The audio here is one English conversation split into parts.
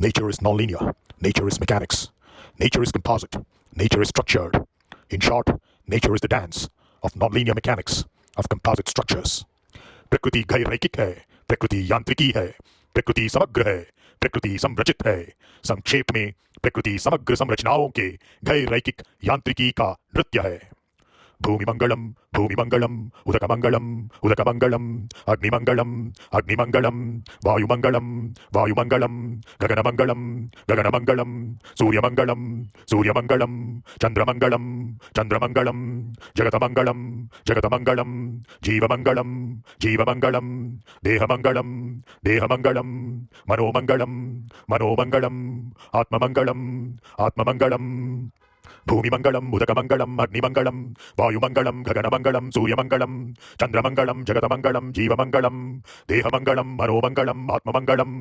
Nature is nonlinear. Nature is mechanics. Nature is composite. Nature is structured. In short, nature is the dance of nonlinear mechanics of composite structures. प्रकृति गैर रैखिक है, प्रकृति यांत्रिकी है, प्रकृति समग्र है, प्रकृति संरचित है. संक्षेप में प्रकृति समग्र संरचनाओं के गैर रैखिक यांत्रिकी का नृत्य है. भूमिमंगलम भूमिमंगलम उदकमंगलम उदकमंगलम अग्निमंगलम अग्निमंगलम वायुमंगलम वायुमंगलम गगनमंगलम गगनमंगलम सूर्यमंगलम सूर्यमंगलम चंद्रमंगलम चंद्रमंगलम जगतमंगलम जगतमंगलम जीवमंगलम जीवमंगलम देहमंगलम देहमंगलम मनोमंगलम मनोमंगलम आत्ममंगलम आत्ममंगलम भूमिमंगलम उदकमंगलम अग्निमंगलम वायुमंगलम गगनमंगलम सूर्यमंगलम चंद्रमंगलम जगतमंगलम जीवमंगलम देहमंगलम मनोमंगलम आत्ममंगलम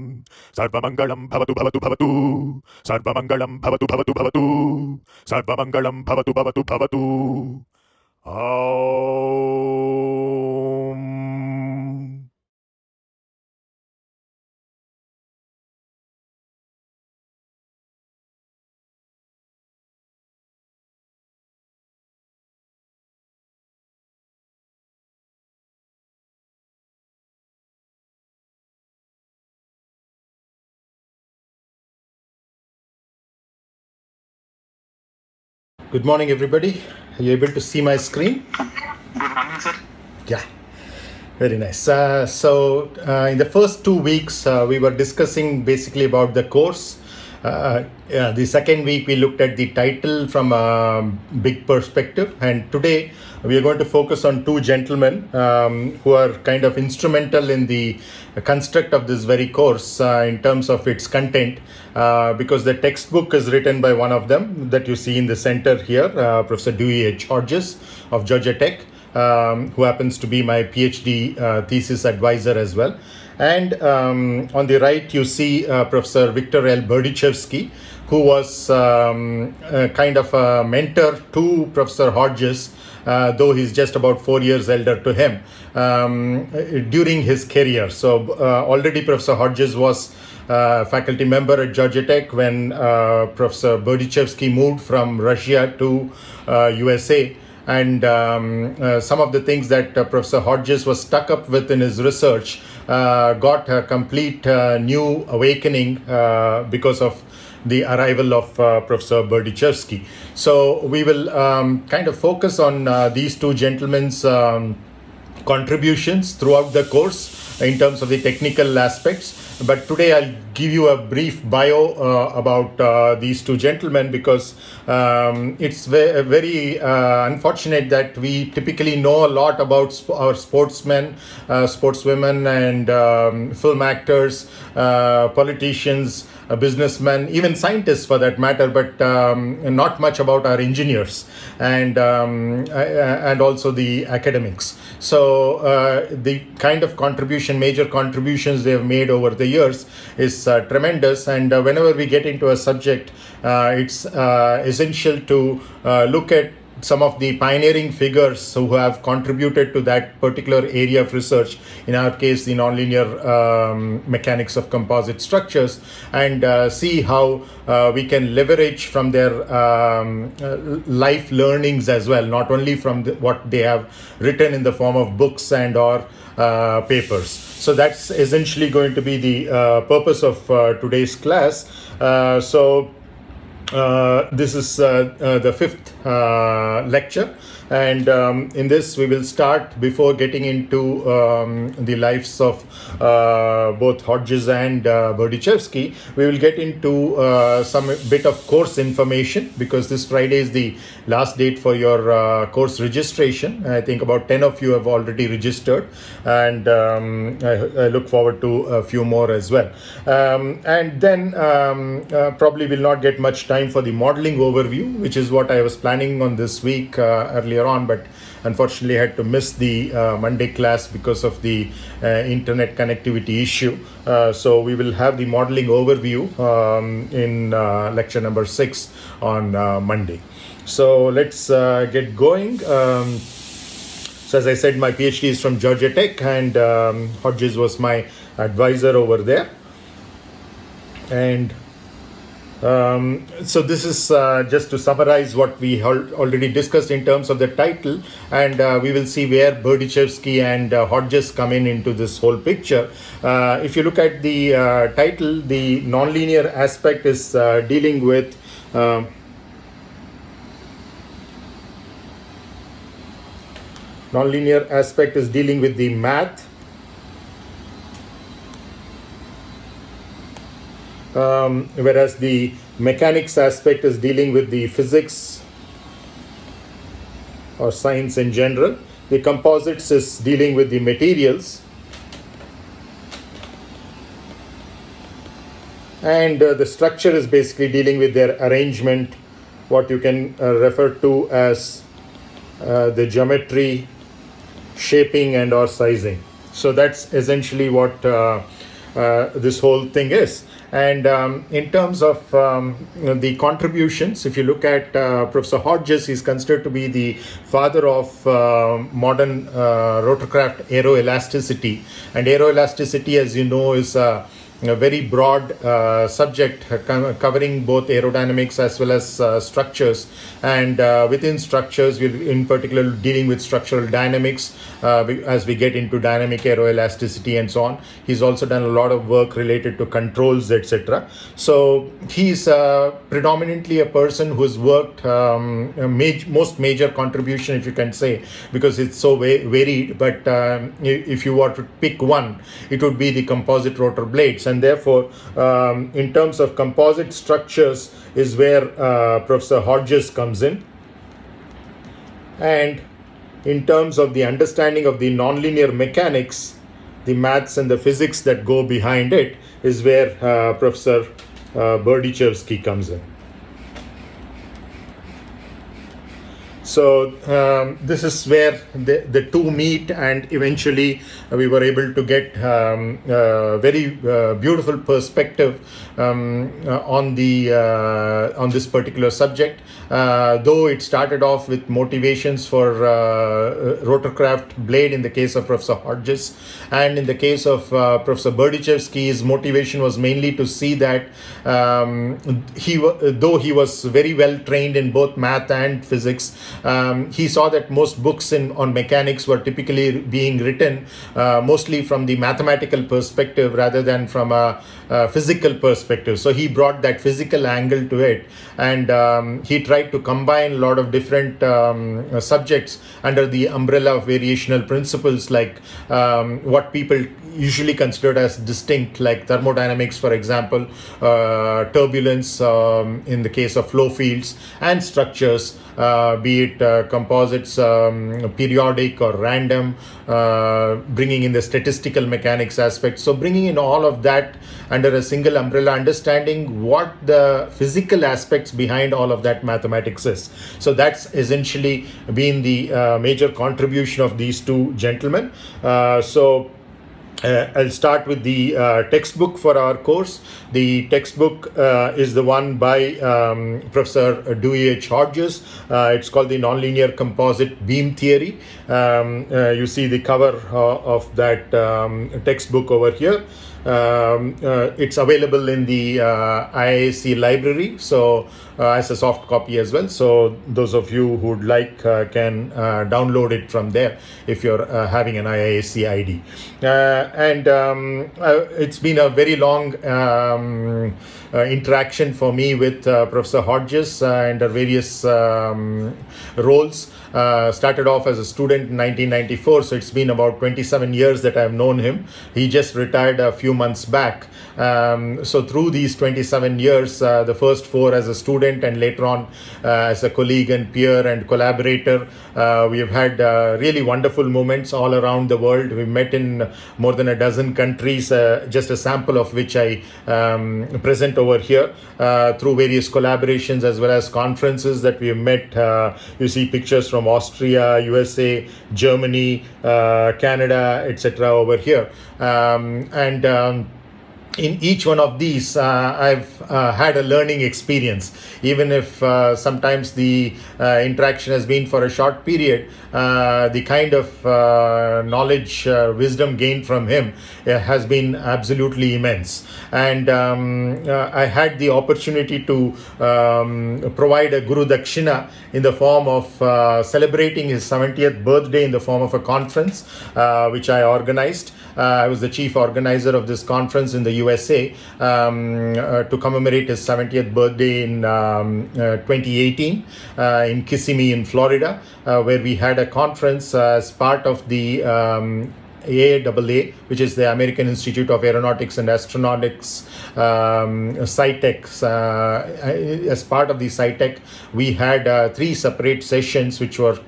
सर्वमंगलम भवतु भवतु भवतु सर्वमंगलम भवतु भवतु भवतु सर्वमंगलम भवतु भवतु भवतु. Om. Good morning, everybody. Are you able to see my screen? Good morning, sir. Yeah, very nice. In the first 2 weeks, we were discussing basically about the course. The second week, we looked at the title from a big perspective. And today, we are going to focus on two gentlemen who are kind of instrumental in the construct of this very course in terms of its content, because the textbook is written by one of them that you see in the center here, Professor Dewey of Georgia Tech, who happens to be my PhD thesis advisor as well. And on the right, you see Professor Victor L. Berdychevsky, who was kind of a mentor to Professor Hodges, though he's just about 4 years elder to him, during his career. So already Professor Hodges was faculty member at Georgia Tech when Professor Berdychevsky moved from Russia to USA. And some of the things that Professor Hodges was stuck up with in his research got a complete new awakening because of the arrival of Professor Berdychevsky. So we will kind of focus on these two gentlemen's contributions throughout the course in terms of the technical aspects. But today I'll give you a brief bio about these two gentlemen, because it's very unfortunate that we typically know a lot about our sportsmen, sportswomen, and film actors, politicians, businessmen, even scientists for that matter, but not much about our engineers and also the academics. So the kind of major contributions they have made over the years is tremendous. And whenever we get into a subject, it's essential to look at some of the pioneering figures who have contributed to that particular area of research, in our case the nonlinear mechanics of composite structures, and see how we can leverage from their life learnings as well, not only from what they have written in the form of books and or papers. So that's essentially going to be the purpose of today's class. This is the fifth lecture, and in this we will start, before getting into the lives of both Hodges and Berdychevsky, we will get into some bit of course information, because this Friday is the last date for your course registration. I think about 10 of you have already registered, and I look forward to a few more as well. And then probably will not get much time for the modeling overview, which is what I was planning on this week earlier on, but unfortunately had to miss the Monday class because of the internet connectivity issue. So we will have the modeling overview in lecture number 6 on Monday. So let's get going. So as I said, my PhD is from Georgia Tech, and Hodges was my advisor over there. And So this is just to summarize what we already discussed in terms of the title, and we will see where Berdichevsky and Hodges come into this whole picture. If you look at the title, the nonlinear aspect is dealing with nonlinear aspect is dealing with the math. Whereas the mechanics aspect is dealing with the physics or science in general. The composites is dealing with the materials. And the structure is basically dealing with their arrangement, what you can refer to as the geometry, shaping and or sizing. So that's essentially what this whole thing is. And in terms of the contributions, if you look at Professor Hodges, he's considered to be the father of modern rotorcraft aeroelasticity. And aeroelasticity, as you know, is a very broad subject covering both aerodynamics as well as structures. And within structures, we're in particular dealing with structural dynamics as we get into dynamic aeroelasticity and so on. He's also done a lot of work related to controls, etc. So he's predominantly a person who's worked most major contribution, if you can say, because it's so varied. But if you were to pick one, it would be the composite rotor blades. And therefore, in terms of composite structures is where Professor Hodges comes in. And in terms of the understanding of the nonlinear mechanics, the maths and the physics that go behind it is where Professor Berdichevsky comes in. So this is where the two meet, and eventually we were able to get very beautiful perspective on this particular subject. Though it started off with motivations for rotorcraft blade in the case of Professor Hodges, and in the case of Professor Berdichevsky, his motivation was mainly to see that though he was very well trained in both math and physics, he saw that most books on mechanics were typically being written mostly from the mathematical perspective rather than from a physical perspective. So he brought that physical angle to it, and he tried to combine a lot of different subjects under the umbrella of variational principles, like what people usually considered as distinct, like thermodynamics, for example, turbulence in the case of flow fields, and structures, be it composites, periodic or random, bringing in the statistical mechanics aspect. So bringing in all of that under a single umbrella, understanding what the physical aspects behind all of that mathematics is. So that's essentially been the major contribution of these two gentlemen. I'll start with the textbook for our course. The textbook is the one by Professor Dewey H. Hodges. It's called the Nonlinear Composite Beam Theory. You see the cover of that textbook over here. It's available in the IAAC library, so as a soft copy as well. So those of you who would like can download it from there if you're having an IAAC ID. It's been a very long interaction for me with Professor Hodges under various roles. Started off as a student in 1994, so it's been about 27 years that I've known him. He just retired a few months back. So through these 27 years, the first 4 as a student and later on as a colleague and peer and collaborator, we have had really wonderful moments all around the world. We've met in more than a dozen countries, just a sample of which I present over here, through various collaborations as well as conferences that we have met. You see pictures from Austria, USA, Germany, Canada, etc. over here. in each one of these, I've had a learning experience. Even if sometimes the interaction has been for a short period, the kind of knowledge, wisdom gained from him has been absolutely immense. And I had the opportunity to provide a Guru Dakshina in the form of celebrating his 70th birthday in the form of a conference, which I organized. I was the chief organizer of this conference in the USA to commemorate his 70th birthday in 2018 in Kissimmee in Florida, where we had a conference as part of the AIAA, which is the American Institute of Aeronautics and Astronautics, SciTech. As part of the SciTech, we had 3 separate sessions which were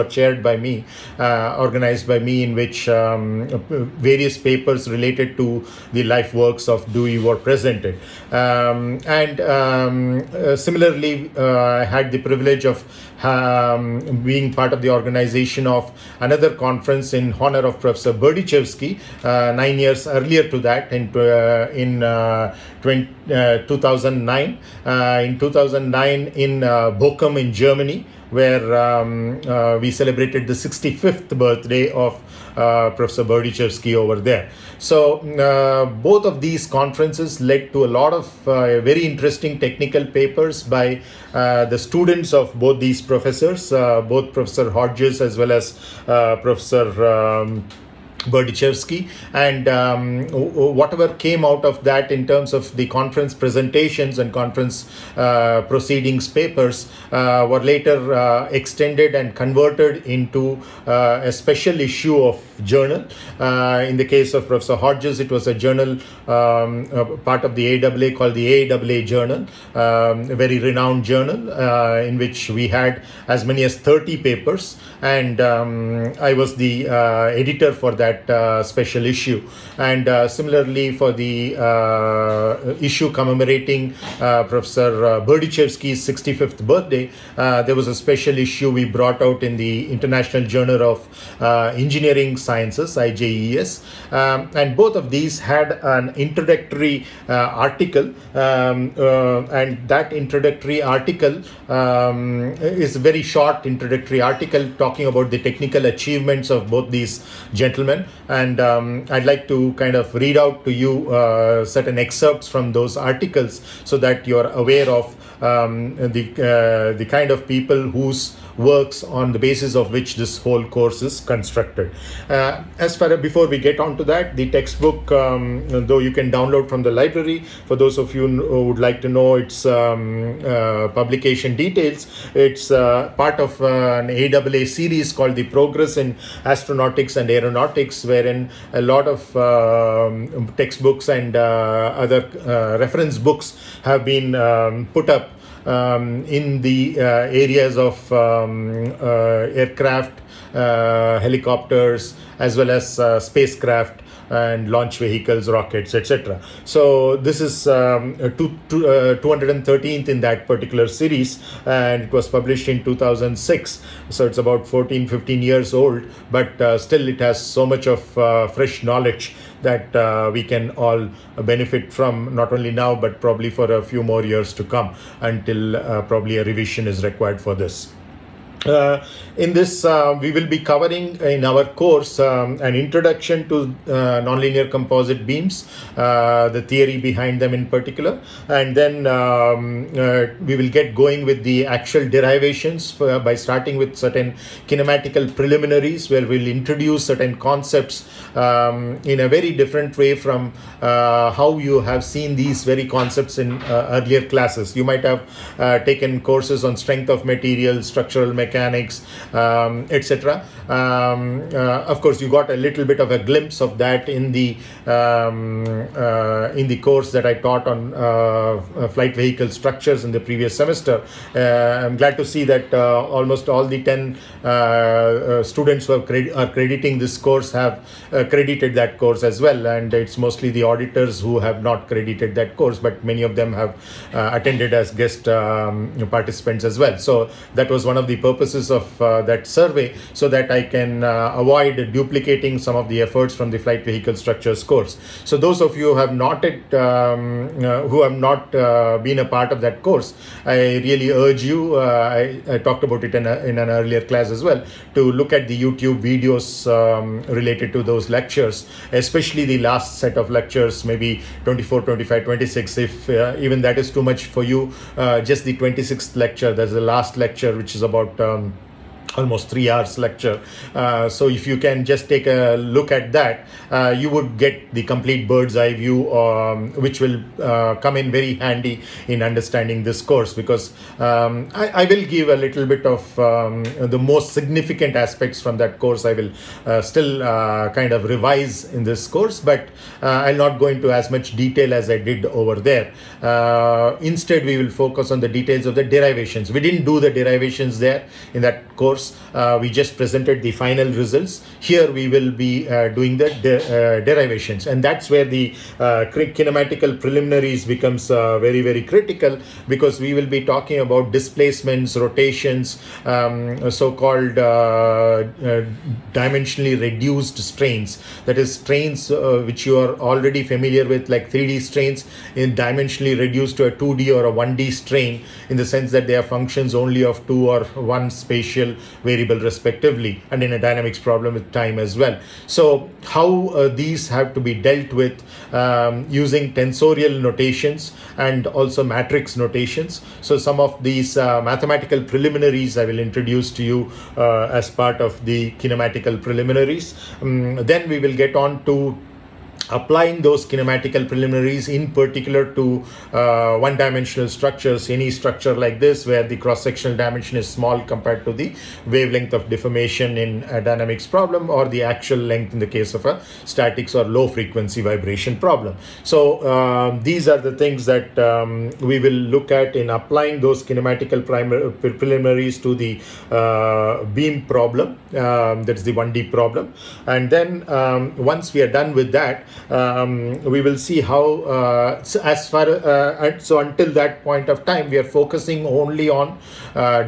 chaired by me, organized by me, in which various papers related to the life works of Dewey were presented. Similarly, I had the privilege of being part of the organization of another conference in honor of Professor Berdichevsky 9 years earlier to that, in 2009. In 2009 in Bochum in Germany, where we celebrated the 65th birthday of Professor Berdichevsky over there. So both of these conferences led to a lot of very interesting technical papers by the students of both these professors, both Professor Hodges as well as Professor Berdichevsky, and whatever came out of that in terms of the conference presentations and conference proceedings papers were later extended and converted into a special issue of journal. In the case of Professor Hodges, it was a journal, part of the AIAA, called the AIAA Journal, a very renowned journal in which we had as many as 30 papers, and I was the editor for that special issue. And similarly, for the issue commemorating Professor Berdichevsky's 65th birthday, there was a special issue we brought out in the International Journal of Engineering Sciences, IJES, and both of these had an introductory article, and that introductory article is a very short introductory article talking about the technical achievements of both these gentlemen, and I'd like to kind of read out to you certain excerpts from those articles so that you're aware of the kind of people whose works on the basis of which this whole course is constructed. Before we get on to that, the textbook, though you can download from the library, for those of you who would like to know its publication details, it's part of an AIAA series called the Progress in Astronautics and Aeronautics, wherein a lot of textbooks and other reference books have been put up in the areas of aircraft, helicopters, as well as spacecraft and launch vehicles, rockets, etc. So this is 213th in that particular series, and it was published in 2006. So it's about 15 years old, but still it has so much of fresh knowledge that we can all benefit from, not only now, but probably for a few more years to come, until probably a revision is required for this. In this, we will be covering in our course an introduction to nonlinear composite beams, the theory behind them in particular, and then we will get going with the actual derivations by starting with certain kinematical preliminaries, where we'll introduce certain concepts in a very different way from how you have seen these very concepts in earlier classes. You might have taken courses on strength of material, structural mechanics, etc. Of course, you got a little bit of a glimpse of that in the course that I taught on flight vehicle structures in the previous semester. I'm glad to see that almost all the 10 students who are crediting this course have credited that course as well, and it's mostly the auditors who have not credited that course, but many of them have attended as guest participants as well. So that was one of the purposes purposes of that survey, so that I can avoid duplicating some of the efforts from the flight vehicle structures course. So those of you who have not been a part of that course, I really urge you, I talked about it in an earlier class as well, to look at the YouTube videos related to those lectures, especially the last set of lectures, maybe 24, 25, 26. If even that is too much for you, just the 26th lecture, there's the last lecture, which is about almost 3 hours lecture. So if you can just take a look at that, you would get the complete bird's eye view, which will come in very handy in understanding this course, because I will give a little bit of the most significant aspects from that course. I will still kind of revise in this course, but I'll not go into as much detail as I did over there. Instead, we will focus on the details of the derivations. We didn't do the derivations there in that course. We just presented the final results. Here we will be doing the derivations, and that's where the kinematical preliminaries becomes very, very critical, because we will be talking about displacements, rotations, so-called dimensionally reduced strains. That is, strains which you are already familiar with, like 3D strains, in dimensionally reduced to a 2D or a 1D strain, in the sense that they are functions only of 2 or 1 spatial variable respectively, and in a dynamics problem with time as well. So how these have to be dealt with using tensorial notations and also matrix notations. So some of these mathematical preliminaries I will introduce to you as part of the kinematical preliminaries. Then we will get on to applying those kinematical preliminaries in particular to one-dimensional structures, any structure like this where the cross-sectional dimension is small compared to the wavelength of deformation in a dynamics problem, or the actual length in the case of a statics or low-frequency vibration problem. So these are the things that we will look at in applying those kinematical preliminaries to the beam problem, that's the 1D problem. And then once we are done with that, we will see how so until that point of time we are focusing only on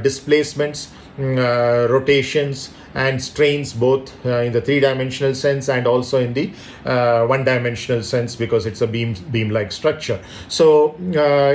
displacements, rotations and strains, both in the 3-dimensional sense and also in the 1-dimensional sense, because it's a beam-like structure. So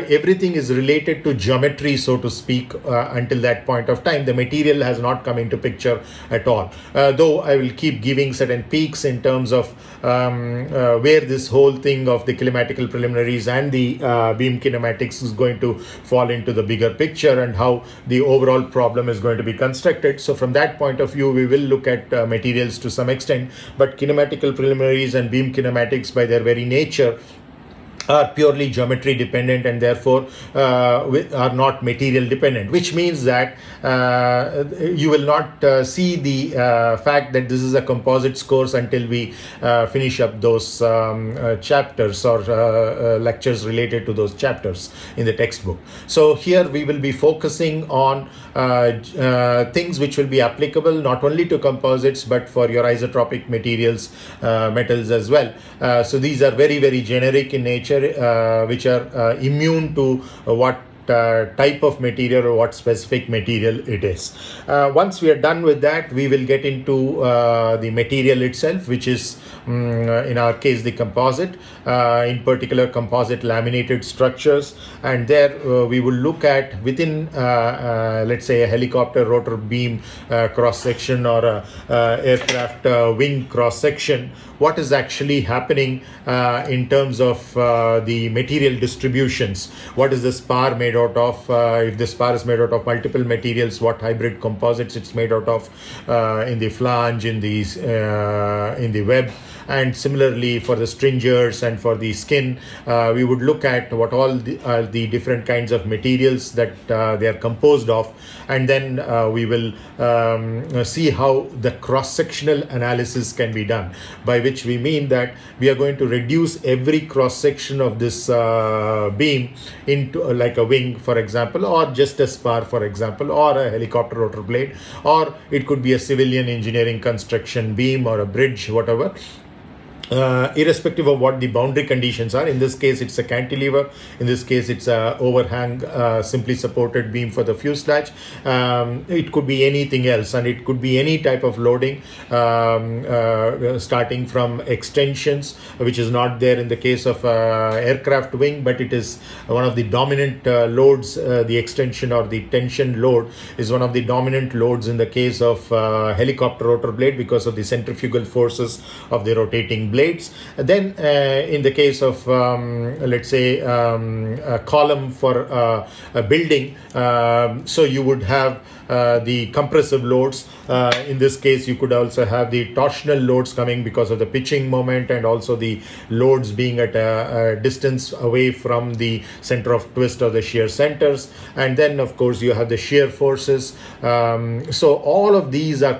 everything is related to geometry, so to speak, until that point of time. The material has not come into picture at all, though I will keep giving certain peaks in terms of where this whole thing of the kinematical preliminaries and the beam kinematics is going to fall into the bigger picture, and how the overall problem is going to be constructed. So from that point of view, we will look at materials to some extent, but kinematical preliminaries and beam kinematics by their very nature are purely geometry dependent, and therefore are not material dependent, which means that you will not see the fact that this is a composites course until we finish up those chapters or lectures related to those chapters in the textbook. So here we will be focusing on things which will be applicable not only to composites but for your isotropic materials, metals as well. So these are very, very generic in nature, which are immune to what type of material or what specific material it is. Once we are done with that, we will get into the material itself, which is in our case the composite, in particular composite laminated structures, and there we will look at within let's say a helicopter rotor beam cross section or a aircraft wing cross section, what is actually happening in terms of the material distributions. What is the spar made out of? If the spar is made out of multiple materials, what hybrid composites it's made out of in the flange, in the web. And similarly for the stringers and for the skin, we would look at what all the different kinds of materials that they are composed of, and then we will see how the cross-sectional analysis can be done, by which we mean that we are going to reduce every cross-section of this beam into like a wing, for example, or just a spar, for example, or a helicopter rotor blade, or it could be a civilian engineering construction beam or a bridge, whatever. irrespective of what the boundary conditions are. In this case, it's a cantilever. In this case, it's a overhang, simply supported beam for the fuselage. It could be anything else, and it could be any type of loading, starting from extensions, which is not there in the case of aircraft wing, but it is one of the dominant loads. The extension or the tension load is one of the dominant loads in the case of helicopter rotor blade because of the centrifugal forces of the rotating blades. Then in the case of let's say a column for a building, so you would have the compressive loads. In this case, you could also have the torsional loads coming because of the pitching moment, and also the loads being at a distance away from the center of twist or the shear centers. And then of course you have the shear forces. So all of these are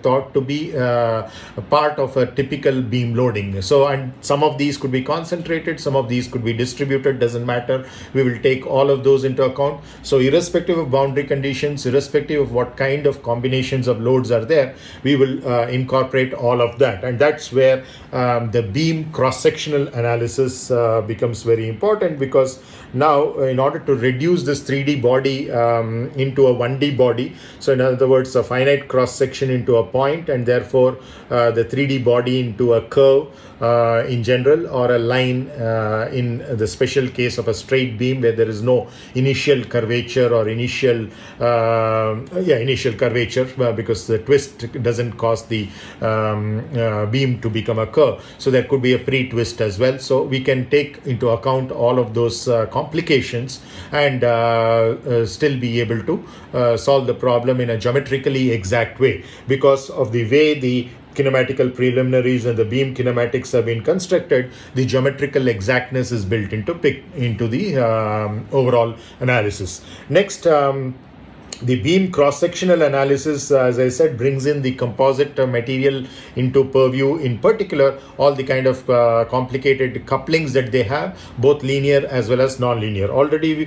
thought to be part of a typical beam loading. So, and some of these could be concentrated, some of these could be distributed, doesn't matter. We will take all of those into account. So irrespective of boundary conditions, irrespective of what kind of combinations of loads are there, we will incorporate all of that. And that's where the beam cross-sectional analysis becomes very important, because now in order to reduce this 3D body into a 1D body, so in other words a finite cross-section into a point, and therefore the 3D body into a curve in general, or a line in the special case of a straight beam where there is no initial curvature or initial curvature, because the twist doesn't cause the beam to become a curve. So there could be a pre-twist as well. So we can take into account all of those complications and still be able to solve the problem in a geometrically exact way, because of the way the kinematical preliminaries and the beam kinematics have been constructed. The geometrical exactness is built into the overall analysis. Next, the beam cross-sectional analysis, as I said, brings in the composite material into purview, in particular all the kind of complicated couplings that they have, both linear as well as non-linear. Already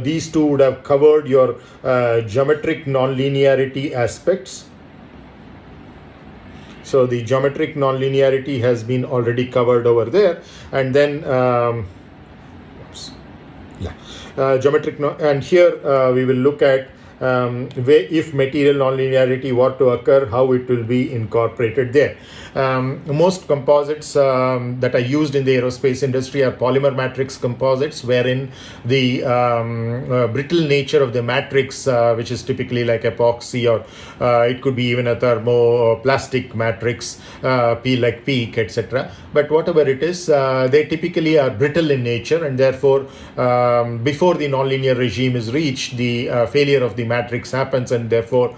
these two would have covered your geometric non-linearity aspects. So the geometric non-linearity has been already covered over there. And then geometric and here we will look at where, if material non-linearity were to occur, how it will be incorporated there. Most composites that are used in the aerospace industry are polymer matrix composites, wherein the brittle nature of the matrix, which is typically like epoxy, or it could be even a thermoplastic matrix, like PEEK, etc. But whatever it is, they typically are brittle in nature, and therefore before the nonlinear regime is reached, the failure of the matrix happens, and therefore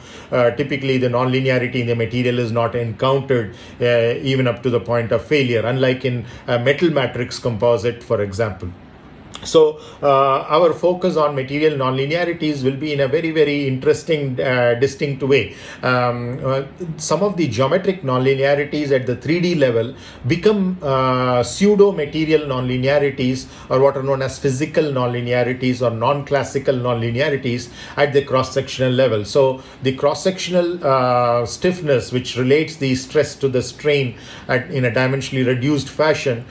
typically the nonlinearity in the material is not encountered even up to the point of failure, unlike in a metal matrix composite, for example. So our focus on material nonlinearities will be in a very, very interesting, distinct way. Some of the geometric nonlinearities at the 3D level become pseudo-material nonlinearities, or what are known as physical nonlinearities or non-classical nonlinearities at the cross-sectional level. So the cross-sectional stiffness, which relates the stress to the strain in a dimensionally reduced fashion,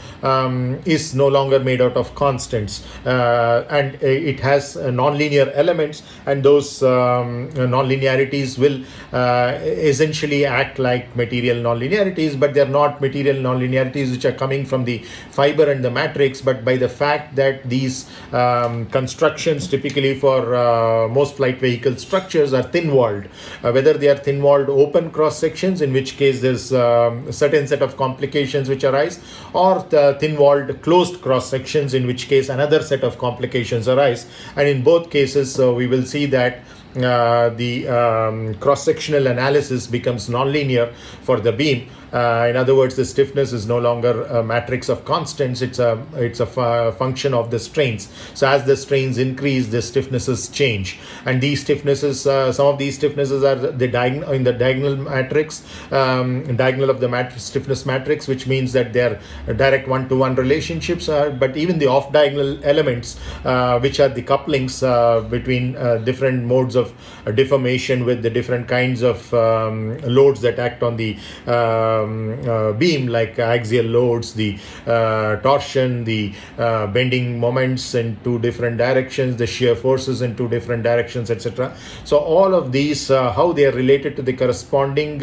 is no longer made out of constants. And it has nonlinear elements, and those nonlinearities will essentially act like material nonlinearities, but they're not material nonlinearities which are coming from the fiber and the matrix, but by the fact that these constructions typically for most flight vehicle structures are thin-walled, whether they are thin-walled open cross-sections, in which case there's a certain set of complications which arise, or the thin-walled closed cross-sections, in which case another set of complications arise. And in both cases, we will see that the cross-sectional analysis becomes nonlinear for the beam. In other words, the stiffness is no longer a matrix of constants, it's a function of the strains. So as the strains increase, the stiffnesses change, and these stiffnesses, some of these stiffnesses are the in the diagonal matrix, diagonal of the stiffness matrix, which means that they are direct one-to-one relationships, but even the off-diagonal elements, which are the couplings between different modes of of deformation with the different kinds of loads that act on the beam, like axial loads, the torsion, the bending moments in two different directions, the shear forces in two different directions, etc. So all of these, how they are related to the corresponding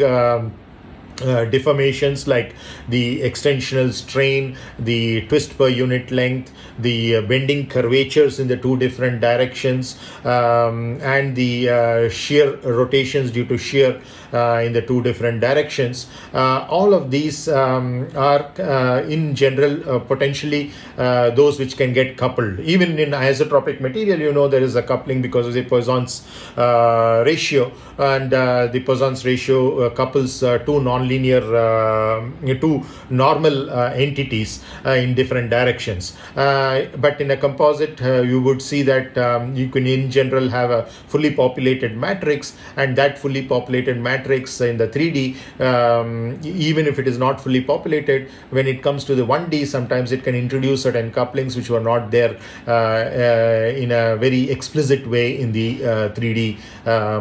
deformations, like the extensional strain, the twist per unit length, the bending curvatures in the two different directions, and the shear rotations due to shear in the two different directions. All of these are in general potentially those which can get coupled. Even in isotropic material, there is a coupling because of the Poisson's ratio, and the Poisson's ratio couples two normal entities in different directions. But in a composite, you would see that you can in general have a fully populated matrix, and that fully populated matrix in the 3D, even if it is not fully populated, when it comes to the 1D, sometimes it can introduce certain couplings which were not there in a very explicit way in the 3D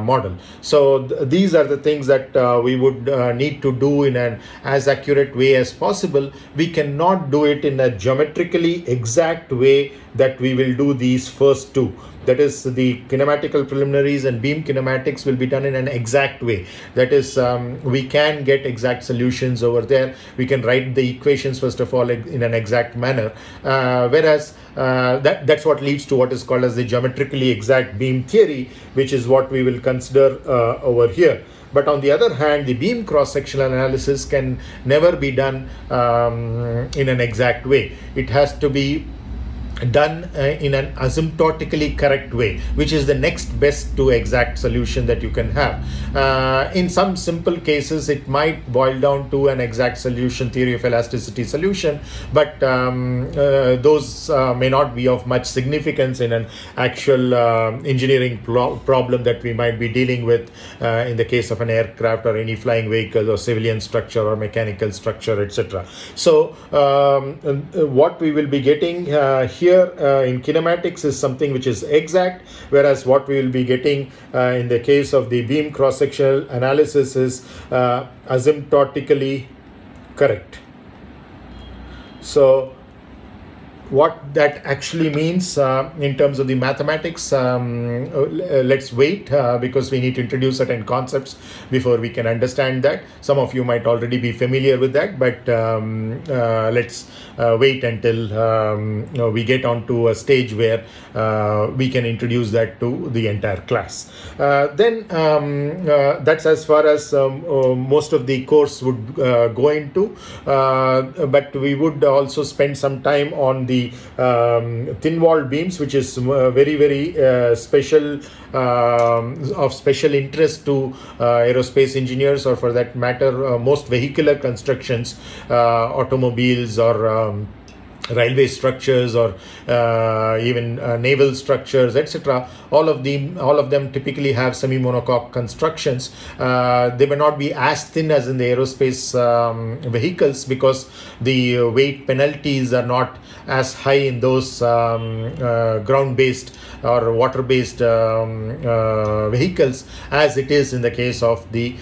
model. So these are the things that we would need to do in an as accurate way as possible. We cannot do it in a geometrically exact way that we will do these first two. That is, the kinematical preliminaries and beam kinematics will be done in an exact way. That is, we can get exact solutions over there. We can write the equations, first of all, in an exact manner. Whereas that's what leads to what is called as the geometrically exact beam theory, which is what we will consider over here. But on the other hand, the beam cross-sectional analysis can never be done in an exact way. It has to be done in an asymptotically correct way, which is the next best to exact solution that you can have. In some simple cases, it might boil down to an exact solution, theory of elasticity solution, but those may not be of much significance in an actual engineering problem that we might be dealing with in the case of an aircraft or any flying vehicle or civilian structure or mechanical structure, etc. So what we will be getting here in kinematics is something which is exact, whereas what we will be getting in the case of the beam cross-sectional analysis is asymptotically correct. So what that actually means in terms of the mathematics, let's wait because we need to introduce certain concepts before we can understand that. Some of you might already be familiar with that, but let's wait until we get onto a stage where we can introduce that to the entire class. Then that's as far as most of the course would go into, but we would also spend some time on the thin-walled beams, which is very, very special, of special interest to aerospace engineers, or for that matter, most vehicular constructions, automobiles or railway structures or even naval structures, etc. All of them typically have semi-monocoque constructions. They may not be as thin as in the aerospace vehicles because the weight penalties are not as high in those ground-based or water-based vehicles as it is in the case of the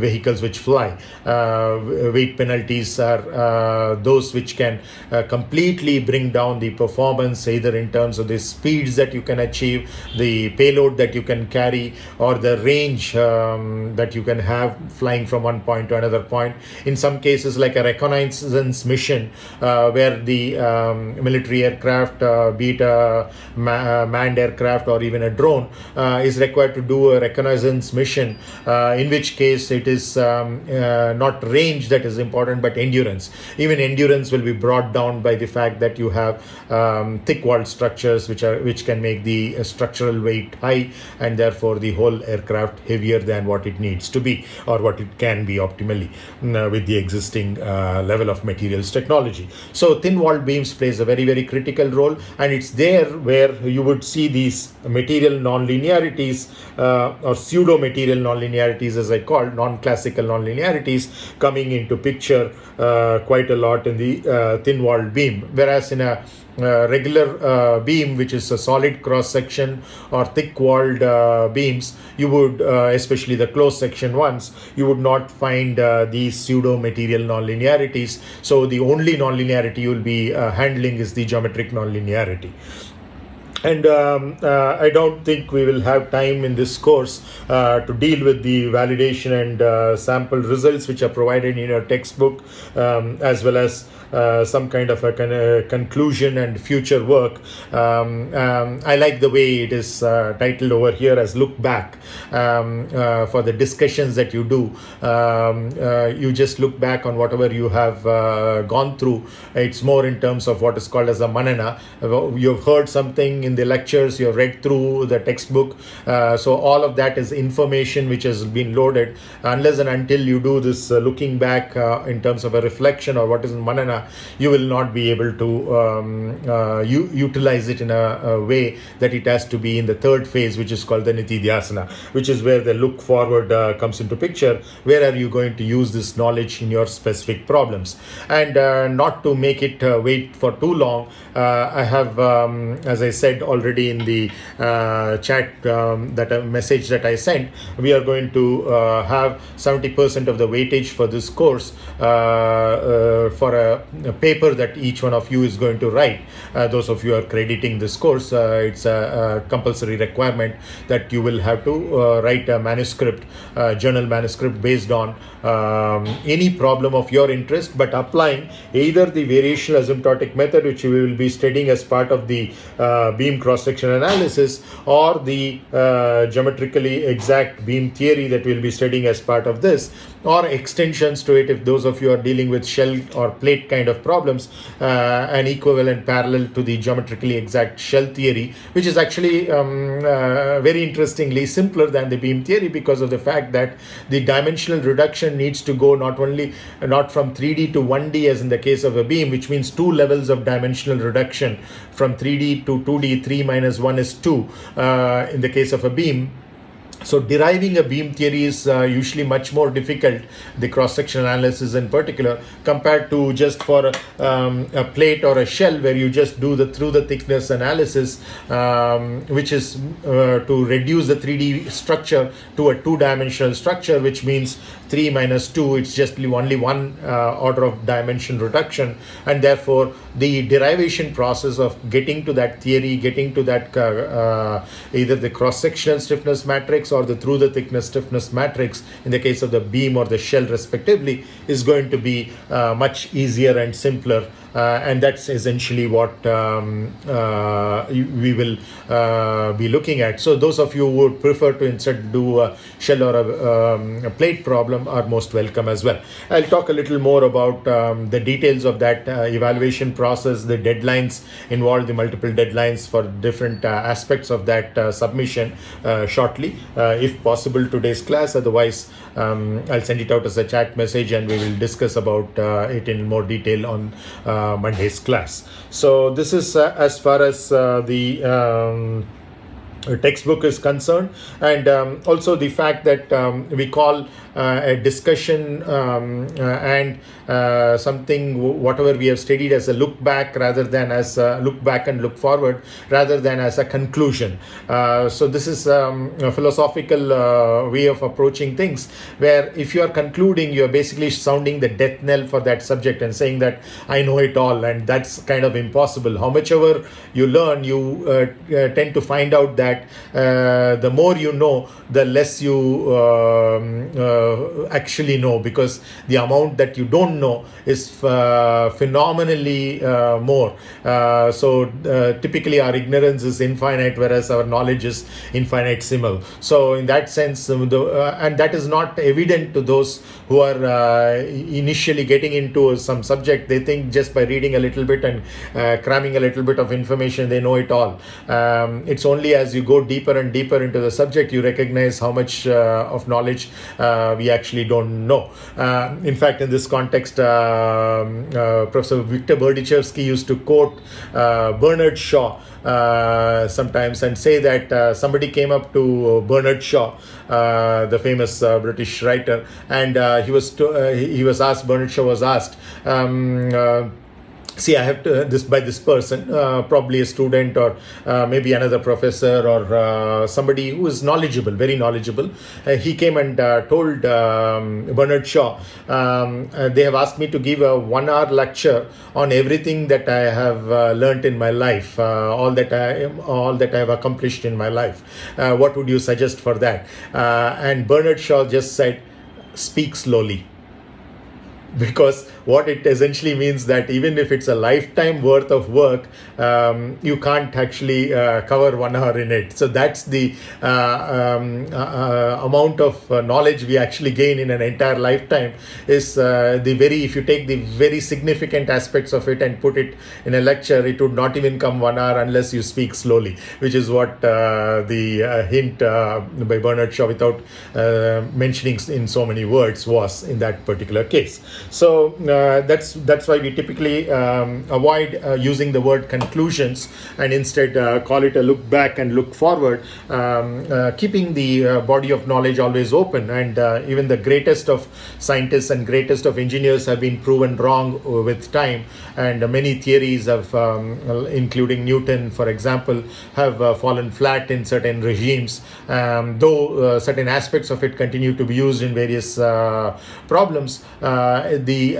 vehicles which fly. Weight penalties are those which can completely bring down the performance, either in terms of the speeds that you can achieve, the payload that you can carry, or the range that you can have flying from one point to another point. In some cases, like a reconnaissance mission, where the military aircraft, be it a manned aircraft or even a drone, is required to do a reconnaissance mission, in which case it is not range that is important, but endurance. Even endurance will be brought down by the fact that you have thick-walled structures which can make the structural weight high, and therefore the whole aircraft heavier than what it needs to be or what it can be optimally with the existing level of materials technology. So thin-walled beams plays a very, very critical role, and it's there where you would see these material nonlinearities or pseudo-material nonlinearities, as I call non-classical nonlinearities, coming into picture quite a lot in the thin-walled beam, whereas in a regular beam, which is a solid cross-section, or thick-walled beams, you would, especially the closed-section ones, you would not find these pseudo-material nonlinearities. So the only nonlinearity you will be handling is the geometric nonlinearity. And I don't think we will have time in this course to deal with the validation and sample results which are provided in your textbook, as well as some kind of a conclusion and future work. I like the way it is titled over here as Look Back. For the discussions that you do, you just look back on whatever you have gone through. It's more in terms of what is called as a manana. You've heard something in the lectures, you've read through the textbook, so all of that is information which has been loaded. Unless and until you do this looking back in terms of a reflection or what is in manana, you will not be able to utilize it in a way that it has to be in the third phase, which is called the nitidhyasana, which is where the look forward comes into picture. Where are you going to use this knowledge in your specific problems? And not to make it wait for too long, I have, as I said already in the chat, that a message that I sent, we are going to have 70% of the weightage for this course for a paper that each one of you is going to write. Those of you are crediting this course, it's a compulsory requirement that you will have to write a manuscript, journal manuscript based on any problem of your interest, but applying either the variational asymptotic method, which we will be studying as part of the beam cross-section analysis, or the geometrically exact beam theory that we'll be studying as part of this, or extensions to it if those of you are dealing with shell or plate kind of problems, an equivalent parallel to the geometrically exact shell theory, which is actually very interestingly simpler than the beam theory, because of the fact that the dimensional reduction needs to go not from 3D to 1D as in the case of a beam, which means two levels of dimensional reduction from 3D to 2D. 3 minus 1 is 2 in the case of a beam. So deriving a beam theory is usually much more difficult, the cross-section analysis in particular, compared to just for a plate or a shell, where you just do the through the thickness analysis, which is to reduce the 3D structure to a two-dimensional structure, which means 3 minus 2, it's just only one order of dimension reduction, and therefore the derivation process of getting to that theory, getting to that either the cross-sectional stiffness matrix or the through the thickness stiffness matrix in the case of the beam or the shell respectively, is going to be much easier and simpler. And that's essentially what we will be looking at. So those of you who would prefer to instead do a shell or a plate problem are most welcome as well. I'll talk a little more about the details of that evaluation process, the deadlines involved, the multiple deadlines for different aspects of that submission shortly, if possible today's class. Otherwise, I'll send it out as a chat message and we will discuss about it in more detail on Monday's class. So this is as far as the textbook is concerned, and also the fact that we call a discussion and something whatever we have studied as a look back rather than as a look back and look forward rather than as a conclusion. So this is a philosophical way of approaching things, where if you are concluding, you are basically sounding the death knell for that subject and saying that I know it all, and that's kind of impossible. How much ever you learn, you tend to find out that the more you know, the less you actually know, because the amount that you don't know is phenomenally more. So typically our ignorance is infinite, whereas our knowledge is infinitesimal. So in that sense, and that is not evident to those who are initially getting into some subject. They think just by reading a little bit and cramming a little bit of information, they know it all. It's only as you go deeper and deeper into the subject, you recognize how much of knowledge we actually don't know. In fact, in this context, Professor Victor Berdichevsky used to quote Bernard Shaw sometimes and say that somebody came up to Bernard Shaw, the famous British writer, and he was asked. Bernard Shaw was asked. See, I have to by this person, probably a student or maybe another professor or somebody who is knowledgeable, very knowledgeable. He came and told Bernard Shaw, they have asked me to give a 1-hour lecture on everything that I have learnt in my life, all that I have accomplished in my life. What would you suggest for that? And Bernard Shaw just said, speak slowly. Because what it essentially means that even if it's a lifetime worth of work, you can't actually cover 1 hour in it. So that's the amount of knowledge we actually gain in an entire lifetime is if you take the very significant aspects of it and put it in a lecture, it would not even come 1 hour unless you speak slowly, which is what the hint by Bernard Shaw without mentioning in so many words was in that particular case. So that's why we typically avoid using the word conclusions and instead call it a look back and look forward, keeping the body of knowledge always open. And even the greatest of scientists and greatest of engineers have been proven wrong with time, and many theories of including Newton, for example, have fallen flat in certain regimes, though certain aspects of it continue to be used in various problems. The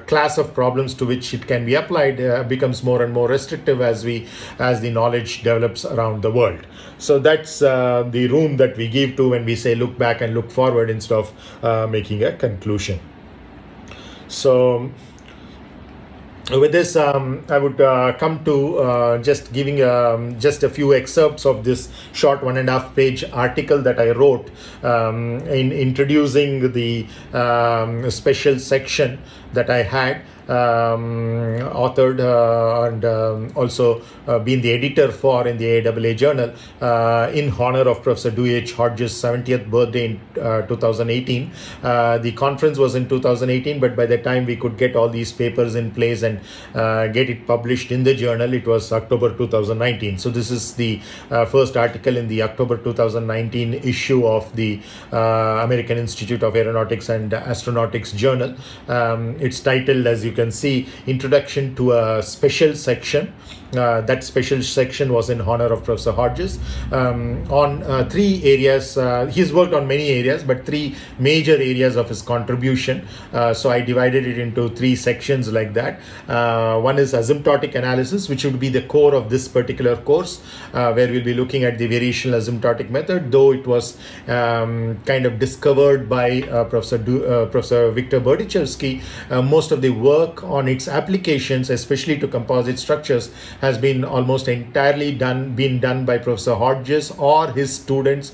class of problems to which it can be applied becomes more and more restrictive as the knowledge develops around the world. So that's the room that we give to when we say look back and look forward instead of making a conclusion. So with this, I would come to just giving just a few excerpts of this short 1.5 page article that I wrote in introducing the special section that I had authored and also been the editor for in the AIAA Journal in honor of Professor Dewey H. Hodges' 70th birthday in 2018. The conference was in 2018, but by the time we could get all these papers in place and get it published in the journal, it was October 2019. So this is the first article in the October 2019 issue of the American Institute of Aeronautics and Astronautics Journal. It's titled, as you can see, Introduction to a Special Section. That special section was in honor of Professor Hodges on 3 areas. He's worked on many areas, but 3 major areas of his contribution. So I divided it into 3 sections like that. One is asymptotic analysis, which would be the core of this particular course, where we'll be looking at the variational asymptotic method, though it was kind of discovered by Professor Victor Berdichevsky. Most of the work on its applications, especially to composite structures, has been almost entirely been done by Professor Hodges or his students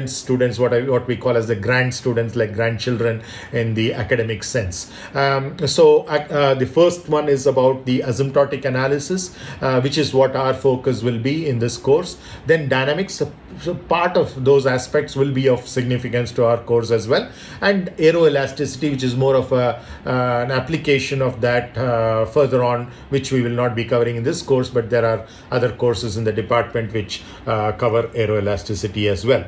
students, what we call as the grand students, like grandchildren in the academic sense. So the first one is about the asymptotic analysis, which is what our focus will be in this course. Then dynamics, so part of those aspects will be of significance to our course as well, and aeroelasticity, which is more of an application of that further on, which we will not be covering in this course, but there are other courses in the department which cover aeroelasticity as well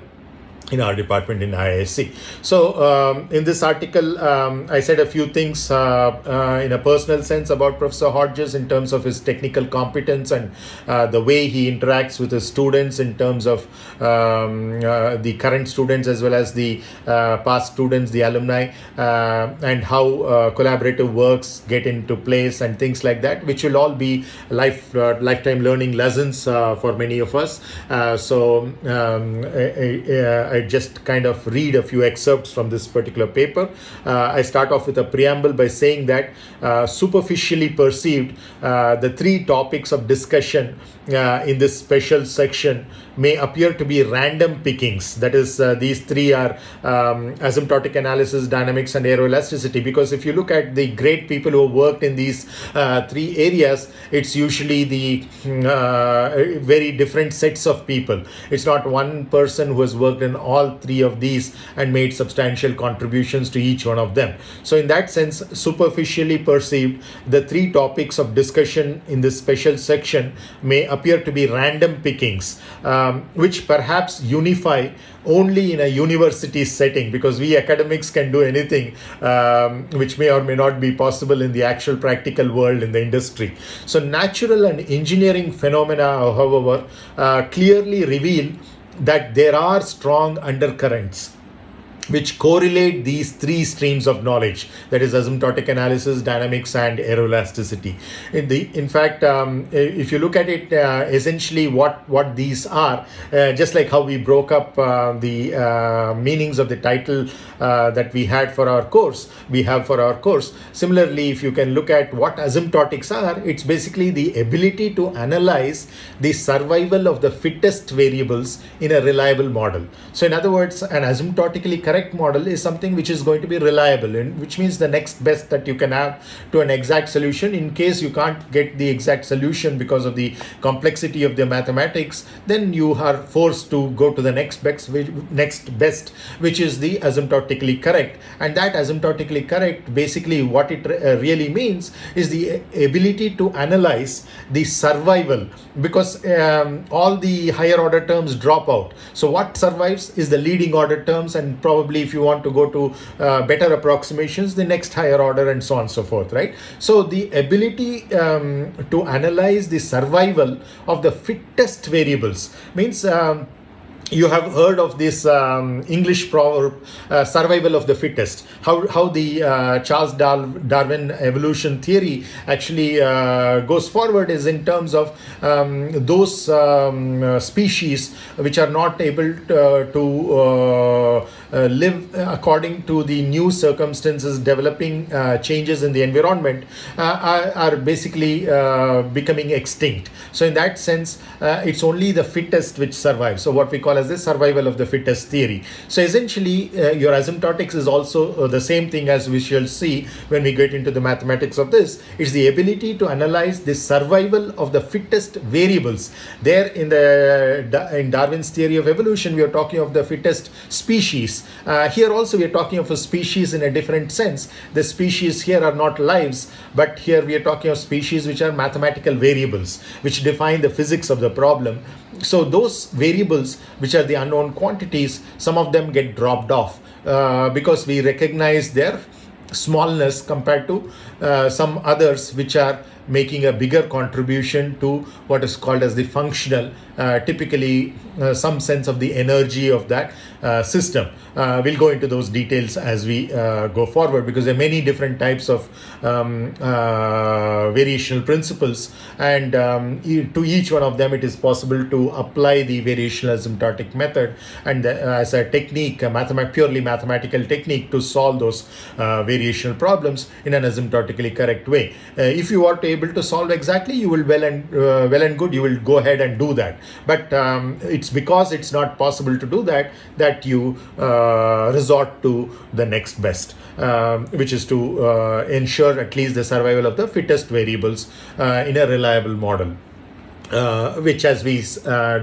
in our department in IISc. So in this article, I said a few things in a personal sense about Professor Hodges in terms of his technical competence and the way he interacts with his students in terms of the current students as well as the past students, the alumni, and how collaborative works get into place and things like that, which will all be lifetime learning lessons for many of us. So I just kind of read a few excerpts from this particular paper. I start off with a preamble by saying that superficially perceived, the 3 topics of discussion in this special section may appear to be random pickings. That is, these 3 are asymptotic analysis, dynamics, and aeroelasticity. Because if you look at the great people who worked in these 3 areas, it's usually the very different sets of people. It's not one person who has worked in all three of these and made substantial contributions to each one of them. So in that sense, superficially perceived, the three topics of discussion in this special section may appear to be random pickings, which perhaps unify only in a university setting, because we academics can do anything, which may or may not be possible in the actual practical world in the industry. So natural and engineering phenomena, however, clearly reveal that there are strong undercurrents which correlate these three streams of knowledge, that is asymptotic analysis, dynamics, and aeroelasticity. In fact, if you look at it, essentially what these are, just like how we broke up the meanings of the title that we have for our course, similarly, if you can look at what asymptotics are, it's basically the ability to analyze the survival of the fittest variables in a reliable model. So in other words, an asymptotically correct model is something which is going to be reliable, which means the next best that you can have to an exact solution. In case you can't get the exact solution because of the complexity of the mathematics, then you are forced to go to the next best, which is the asymptotically correct. And that asymptotically correct, basically what it really means is the ability to analyze the survival, because all the higher order terms drop out. So what survives is the leading order terms, and probably if you want to go to better approximations, the next higher order, and so on and so forth, right? So the ability to analyze the survival of the fittest variables means you have heard of this English proverb, survival of the fittest. How the Charles Darwin evolution theory actually goes forward is in terms of those species which are not able to live according to the new circumstances, developing changes in the environment, are basically becoming extinct. So in that sense, it's only the fittest which survive. So what we call as the survival of the fittest theory. So essentially, your asymptotics is also the same thing as we shall see when we get into the mathematics of this. It's the ability to analyze the survival of the fittest variables. There in Darwin's theory of evolution, we are talking of the fittest species. Here also we are talking of a species in a different sense. The species here are not lives, but here we are talking of species which are mathematical variables, which define the physics of the problem. So those variables which are the unknown quantities, some of them get dropped off because we recognize their smallness compared to some others which are making a bigger contribution to what is called as the functional, typically some sense of the energy of that system. We'll go into those details as we go forward, because there are many different types of variational principles, and to each one of them it is possible to apply the variational asymptotic method and as a technique, a purely mathematical technique to solve those variational problems in an asymptotically correct way. If you are able to solve exactly, you will well and good, you will go ahead and do that. But it's because it's not possible to do that you resort to the next best, which is to ensure at least the survival of the fittest variables in a reliable model. Which, as we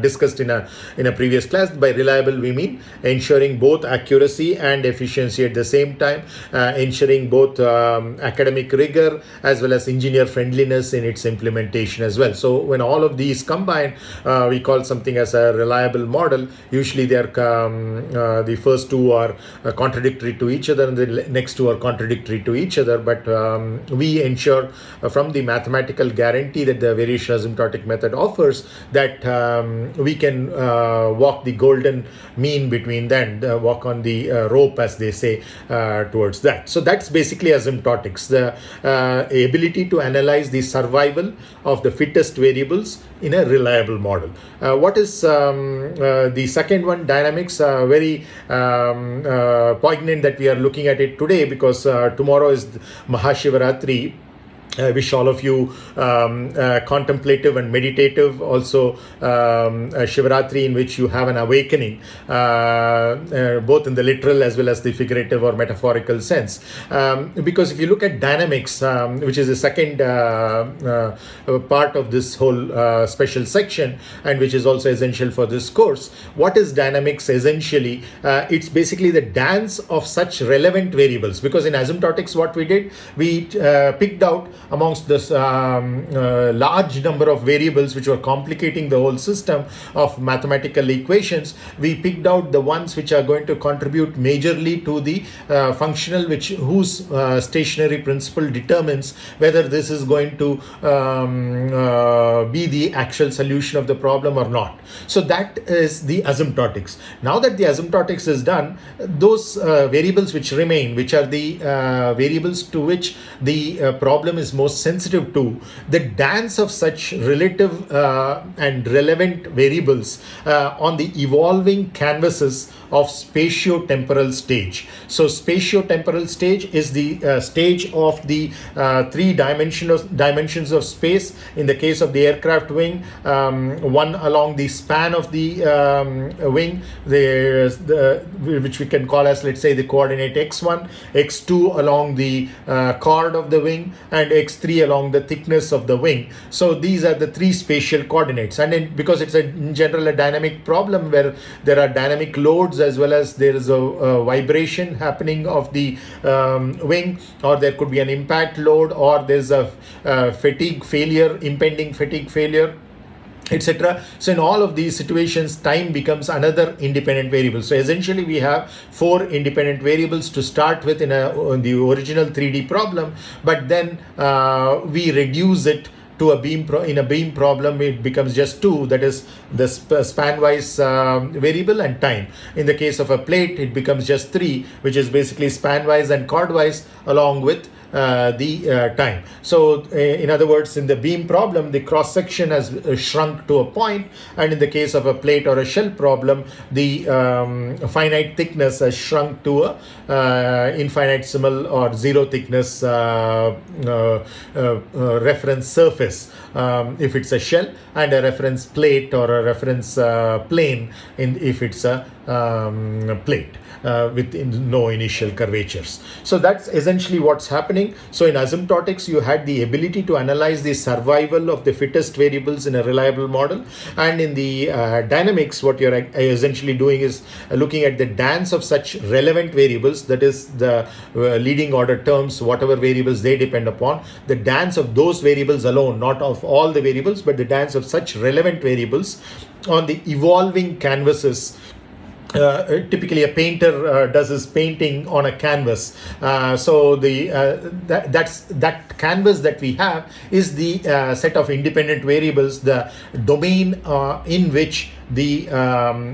discussed in a previous class, by reliable we mean ensuring both accuracy and efficiency at the same time, ensuring both academic rigor as well as engineer friendliness in its implementation as well. So when all of these combine, we call something as a reliable model. Usually they are the first two are contradictory to each other and the next two are contradictory to each other, but we ensure from the mathematical guarantee that the variational asymptotic method offers that we can walk the golden mean between them, walk on the rope, as they say, towards that. So that's basically asymptotics, the ability to analyze the survival of the fittest variables in a reliable model. What is the second one, dynamics? Very poignant that we are looking at it today, because tomorrow is mahāśivarātri. I wish all of you contemplative and meditative, also Shivaratri, in which you have an awakening, both in the literal as well as the figurative or metaphorical sense. Because if you look at dynamics, which is the second part of this whole special section, and which is also essential for this course, what is dynamics essentially? It's basically the dance of such relevant variables. Because in asymptotics, what we did, we picked out amongst this large number of variables which were complicating the whole system of mathematical equations. We picked out the ones which are going to contribute majorly to the functional, whose stationary principle determines whether this is going to be the actual solution of the problem or not. So that is the asymptotics. Now that the asymptotics is done, those variables which remain, which are the variables to which the problem is most sensitive to, the dance of such relative and relevant variables on the evolving canvases of spatio-temporal stage. So spatio-temporal stage is the stage of the three dimensions of space. In the case of the aircraft wing, one along the span of the wing, which we can call as, let's say, the coordinate x1, x2 along the chord of the wing, and x3 along the thickness of the wing. So these are the three spatial coordinates. And because it's in general a dynamic problem where there are dynamic loads as well as there is a vibration happening of the wing, or there could be an impact load, or there's a impending fatigue failure, etc. So in all of these situations, time becomes another independent variable. So essentially we have four independent variables to start with in the original 3D problem, but then we reduce it to in a beam problem. It becomes just two, that is the span-wise variable and time. In the case of a plate, it becomes just three, which is basically span-wise and chord-wise along with the time. So in other words, in the beam problem, the cross section has shrunk to a point, and in the case of a plate or a shell problem, the finite thickness has shrunk to a infinitesimal or zero thickness reference surface if it's a shell, and a reference plate or a reference plane if it's a plate with no initial curvatures. So that's essentially what's happening. So in asymptotics, you had the ability to analyze the survival of the fittest variables in a reliable model, and in the dynamics, what you're essentially doing is looking at the dance of such relevant variables, that is the leading order terms, whatever variables they depend upon, the dance of those variables alone, not of all the variables, but the dance of such relevant variables on the evolving canvases. Typically a painter does his painting on a canvas. So that canvas that we have is the set of independent variables, the domain in which the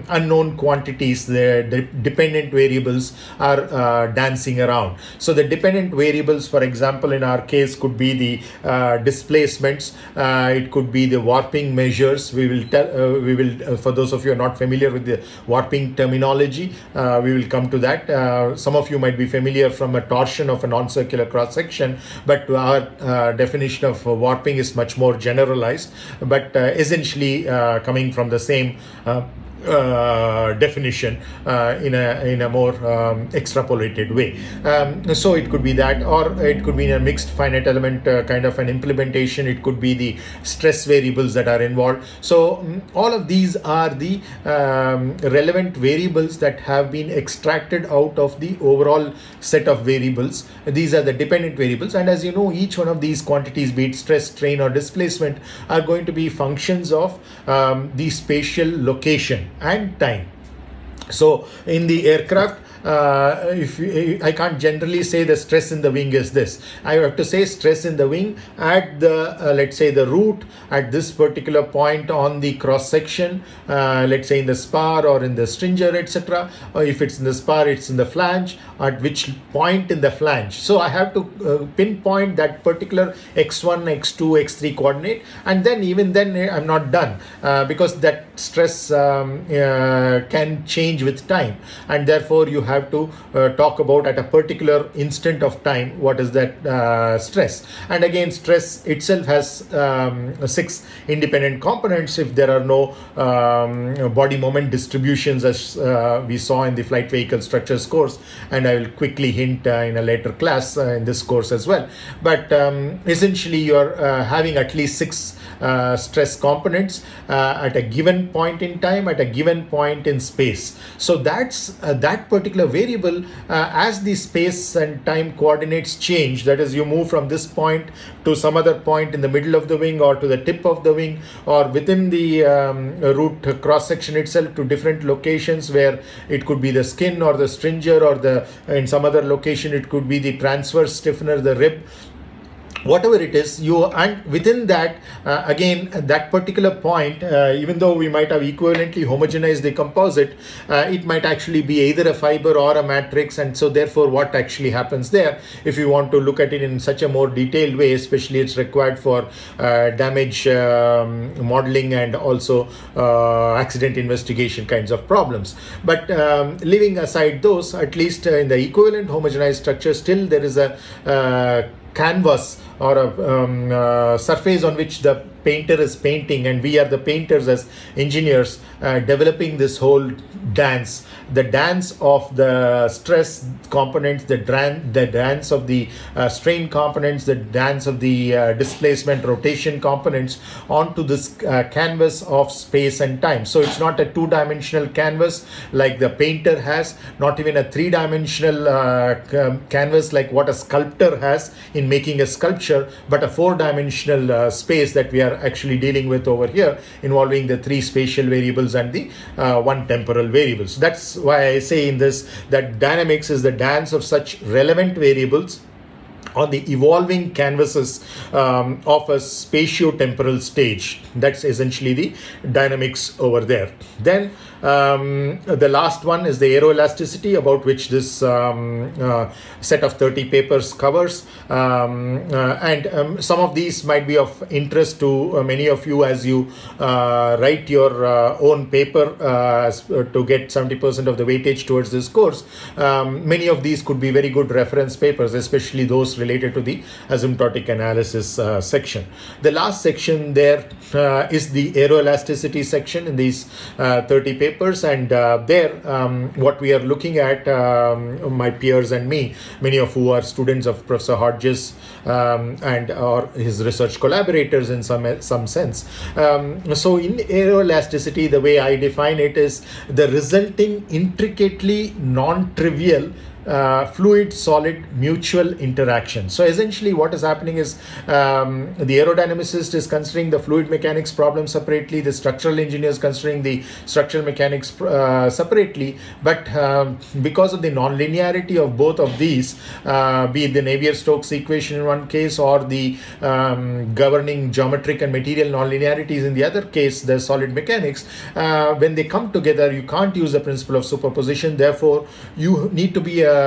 unknown quantities, the dependent variables are dancing around. So the dependent variables, for example, in our case could be the displacements, it could be the warping measures. We will for those of you who are not familiar with the warping terminology, we will come to that. Some of you might be familiar from a torsion of a non-circular cross section, but our definition of warping is much more generalized, but essentially coming from the same definition in a more extrapolated way. So it could be that, or it could be in a mixed finite element kind of an implementation. It could be the stress variables that are involved. So all of these are the relevant variables that have been extracted out of the overall set of variables. These are the dependent variables, and as you know, each one of these quantities, be it stress, strain, or displacement, are going to be functions of the spatial location and time. So in the aircraft, I can't generally say the stress in the wing is this. I have to say stress in the wing at the let's say the root at this particular point on the cross section, let's say in the spar or in the stringer, etc. Or if it's in the spar, it's in the flange, at which point in the flange. So I have to pinpoint that particular x1, x2, x3 coordinate, and then even then I'm not done because that stress can change with time, and therefore you have to talk about at a particular instant of time what is that stress. And again, stress itself has 6 independent components if there are no body moment distributions, as we saw in the flight vehicle structures course, and I will quickly hint in a later class in this course as well. But essentially you are having at least 6 stress components at a given point in time, at a given point in space. So that's that particular variable, as the space and time coordinates change, that is, you move from this point to some other point in the middle of the wing or to the tip of the wing or within the root cross section itself to different locations where it could be the skin or the stringer, or in some other location it could be the transverse stiffener, the rib. Whatever it is, and within that, again, at that particular point, even though we might have equivalently homogenized the composite, it might actually be either a fiber or a matrix. And so therefore what actually happens there, if you want to look at it in such a more detailed way, especially it's required for damage modeling and also accident investigation kinds of problems. But leaving aside those, at least in the equivalent homogenized structure, still there is a canvas or a surface on which the painter is painting, and we are the painters as engineers developing this whole dance, the dance of the stress components, the dance of the strain components, the dance of the displacement rotation components onto this canvas of space and time. So it's not a 2-dimensional canvas like the painter has, not even a 3-dimensional canvas like what a sculptor has in making a sculpture, but a 4-dimensional space that we are actually dealing with over here, involving the 3 spatial variables and the 1 temporal variable. So that's why I say in this that dynamics is the dance of such relevant variables on the evolving canvases of a spatio-temporal stage. That's essentially the dynamics over there. Then the last one is the aeroelasticity, about which this set of 30 papers covers, and some of these might be of interest to many of you as you write your own paper to get 70% of the weightage towards this course. Many of these could be very good reference papers, especially those related to the asymptotic analysis section. The last section there is the aeroelasticity section in these 30 papers, and there what we are looking at, my peers and me, many of who are students of Professor Hodges and or his research collaborators in some sense. So in aeroelasticity, the way I define it is the resulting intricately non-trivial fluid-solid mutual interaction. So essentially what is happening is the aerodynamicist is considering the fluid mechanics problem separately, the structural engineer is considering the structural mechanics separately, but because of the nonlinearity of both of these, be it the Navier-Stokes equation in one case or the governing geometric and material nonlinearities in the other case, the solid mechanics, when they come together, you can't use the principle of superposition. Therefore, you need to be a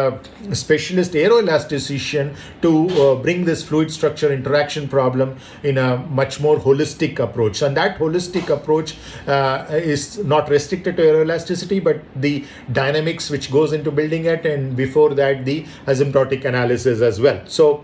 specialist aeroelasticician to bring this fluid structure interaction problem in a much more holistic approach. And that holistic approach is not restricted to aeroelasticity, but the dynamics which goes into building it, and before that the asymptotic analysis as well. So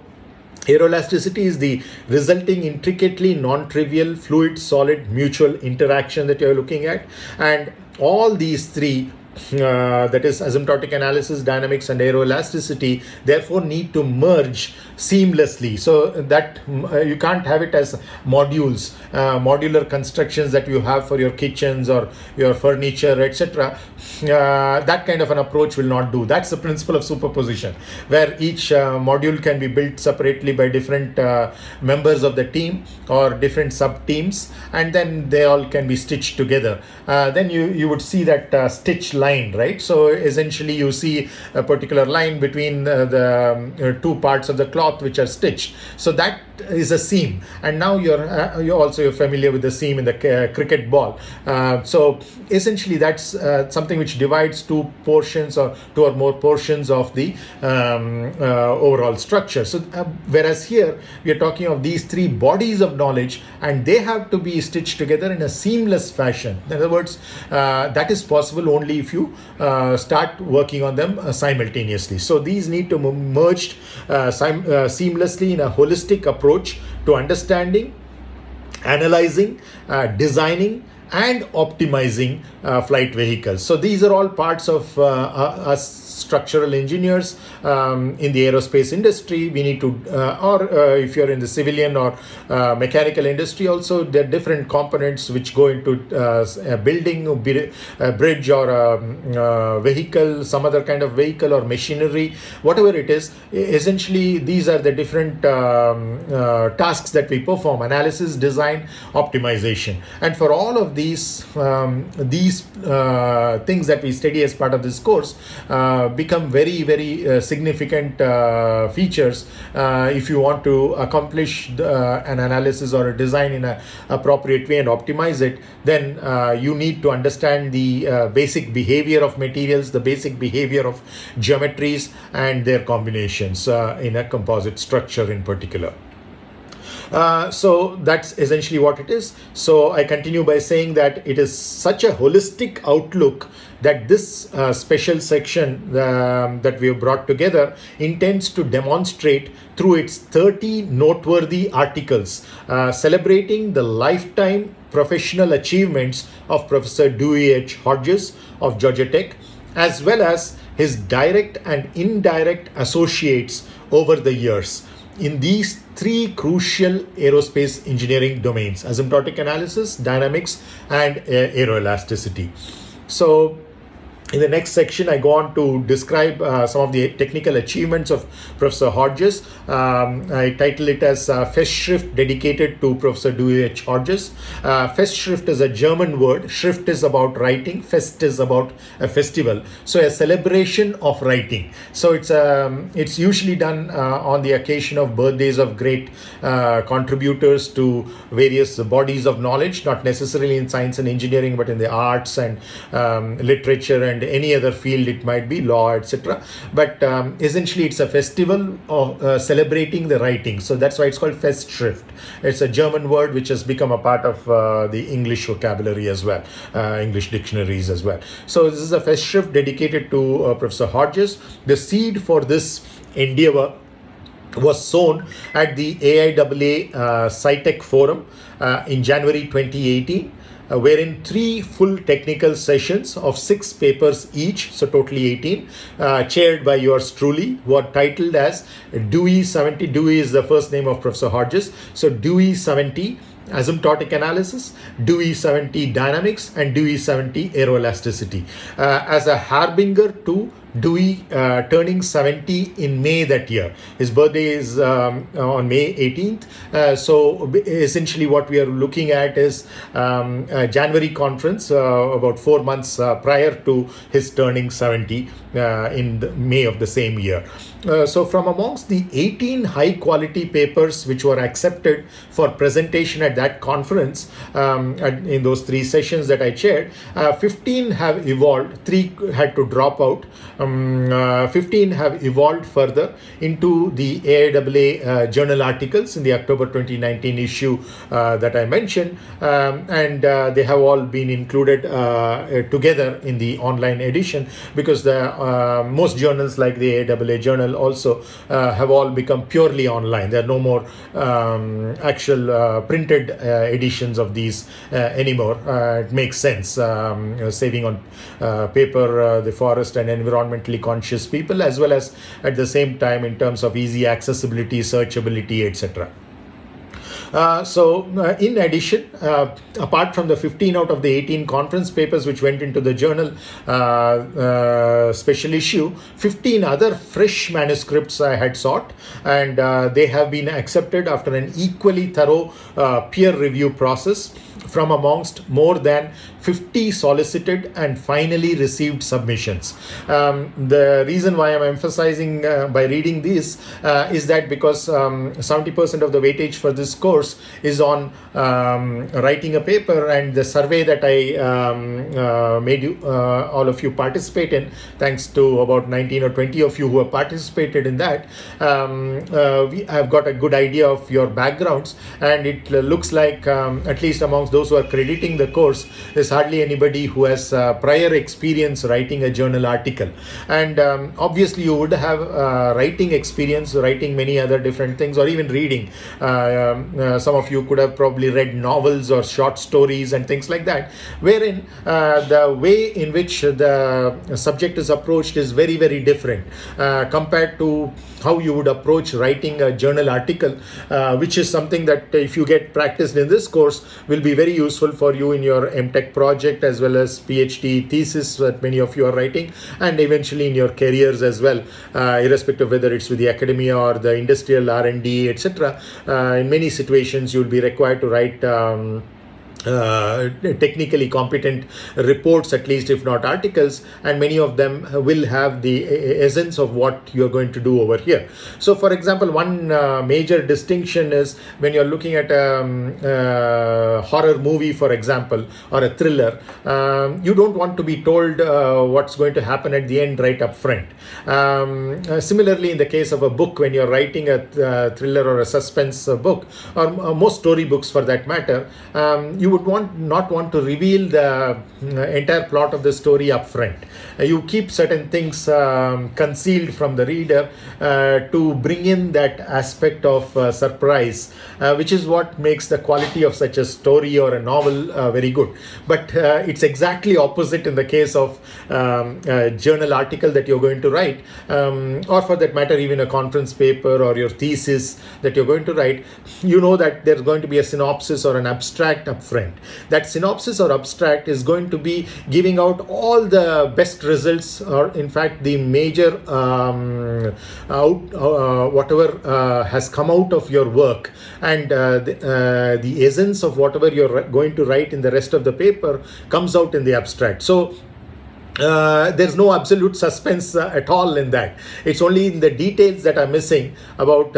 aeroelasticity is the resulting intricately non-trivial fluid-solid mutual interaction that you're looking at, and all these three, that is asymptotic analysis, dynamics, and aeroelasticity, therefore need to merge seamlessly, so that you can't have it as modules, modular constructions that you have for your kitchens or your furniture, etc. That kind of an approach will not do. That's the principle of superposition, where each module can be built separately by different members of the team or different sub-teams, and then they all can be stitched together. Then you would see that stitch line, right? So essentially you see a particular line between the two parts of the cloth which are stitched. So that is a seam, and now you're familiar with the seam in the cricket ball. So essentially that's something which divides two or more portions of the overall structure. So whereas here we are talking of these three bodies of knowledge, and they have to be stitched together in a seamless fashion. In other words, that is possible only if you start working on them simultaneously. So these need to merge seamlessly in a holistic approach to understanding, analyzing, designing, and optimizing flight vehicles. So these are all parts of us structural engineers in the aerospace industry. We need to, or if you're in the civilian or mechanical industry also, there are different components which go into a building, a bridge, or a vehicle, some other kind of vehicle or machinery, whatever it is. Essentially, these are the different tasks that we perform: analysis, design, optimization. And for all of these things that we study as part of this course become very, very significant features if you want to accomplish an analysis or a design in an appropriate way and optimize it. Then you need to understand the basic behavior of materials, the basic behavior of geometries and their combinations in a composite structure in particular. So that's essentially what it is. So I continue by saying that it is such a holistic outlook that this special section that we have brought together intends to demonstrate through its 30 noteworthy articles, celebrating the lifetime professional achievements of Professor Dewey H. Hodges of Georgia Tech, as well as his direct and indirect associates over the years in these three crucial aerospace engineering domains: asymptotic analysis, dynamics, and aeroelasticity. So in the next section, I go on to describe some of the technical achievements of Professor Hodges. I title it as Festschrift, dedicated to Professor Dewey H. Hodges. Festschrift is a German word. Schrift is about writing. Fest is about a festival. So a celebration of writing. So it's usually done on the occasion of birthdays of great contributors to various bodies of knowledge, not necessarily in science and engineering, but in the arts and literature and any other field, it might be law, etc. But essentially it's a festival of celebrating the writing. So that's why it's called Festschrift. It's a German word which has become a part of the English vocabulary as well, English dictionaries as well. So this is a Festschrift dedicated to Professor Hodges. The seed for this endeavor was sown at the AIAA SciTech Forum in January 2018. Wherein 3 full technical sessions of 6 papers each, so totally 18, chaired by yours truly, were titled as Dewey 70. Dewey is the first name of Professor Hodges. So Dewey 70 Asymptotic Analysis, Dewey 70 Dynamics, and Dewey 70 Aeroelasticity, as a harbinger to Dewey turning 70 in May that year. His birthday is on May 18th. So essentially what we are looking at is a January conference about 4 months prior to his turning 70 in May of the same year. So from amongst the 18 high quality papers which were accepted for presentation at that conference, in those 3 sessions that I chaired, 15 have evolved, 3 had to drop out. 15 have evolved further into the AIAA Journal articles in the October 2019 issue that I mentioned, and they have all been included together in the online edition, because the most journals like the AIAA Journal also have all become purely online. There are no more actual printed editions of these anymore. It makes sense, saving on paper, the forest and environmentally conscious people, as well as at the same time in terms of easy accessibility, searchability, etc. In addition, apart from the 15 out of the 18 conference papers which went into the journal special issue, 15 other fresh manuscripts I had sought, and they have been accepted after an equally thorough peer review process from amongst more than 50 solicited and finally received submissions. The reason why I'm emphasizing by reading this is that because 70% of the weightage for this course is on writing a paper, and the survey that I made you, all of you participate in, thanks to about 19 or 20 of you who have participated in that, we have got a good idea of your backgrounds, and it looks like at least amongst those who are crediting the course, there's hardly anybody who has prior experience writing a journal article. And obviously you would have writing experience, writing many other different things, or even reading. Some of you could have probably read novels or short stories and things like that, wherein the way in which the subject is approached is very, very different compared to how you would approach writing a journal article, which is something that if you get practiced in this course will be very useful for you in your MTech project as well as PhD thesis that many of you are writing, and eventually in your careers as well, irrespective of whether it's with the academia or the industrial R&D, etc. In many situations you will be required to write technically competent reports, at least if not articles, and many of them will have the essence of what you're going to do over here. So for example, one major distinction is when you're looking at a horror movie, for example, or a thriller, you don't want to be told what's going to happen at the end right up front. Similarly, in the case of a book, when you're writing a thriller or a suspense book, or most story books for that matter, you would not want to reveal the entire plot of the story up front. You keep certain things concealed from the reader to bring in that aspect of surprise, which is what makes the quality of such a story or a novel very good. But it's exactly opposite in the case of a journal article that you're going to write, or for that matter even a conference paper or your thesis that you're going to write. You know that there's going to be a synopsis or an abstract up front. That synopsis or abstract is going to be giving out all the best results, or in fact the major whatever has come out of your work, and the essence of whatever you're going to write in the rest of the paper comes out in the abstract. So there's no absolute suspense at all in that. It's only in the details that are missing about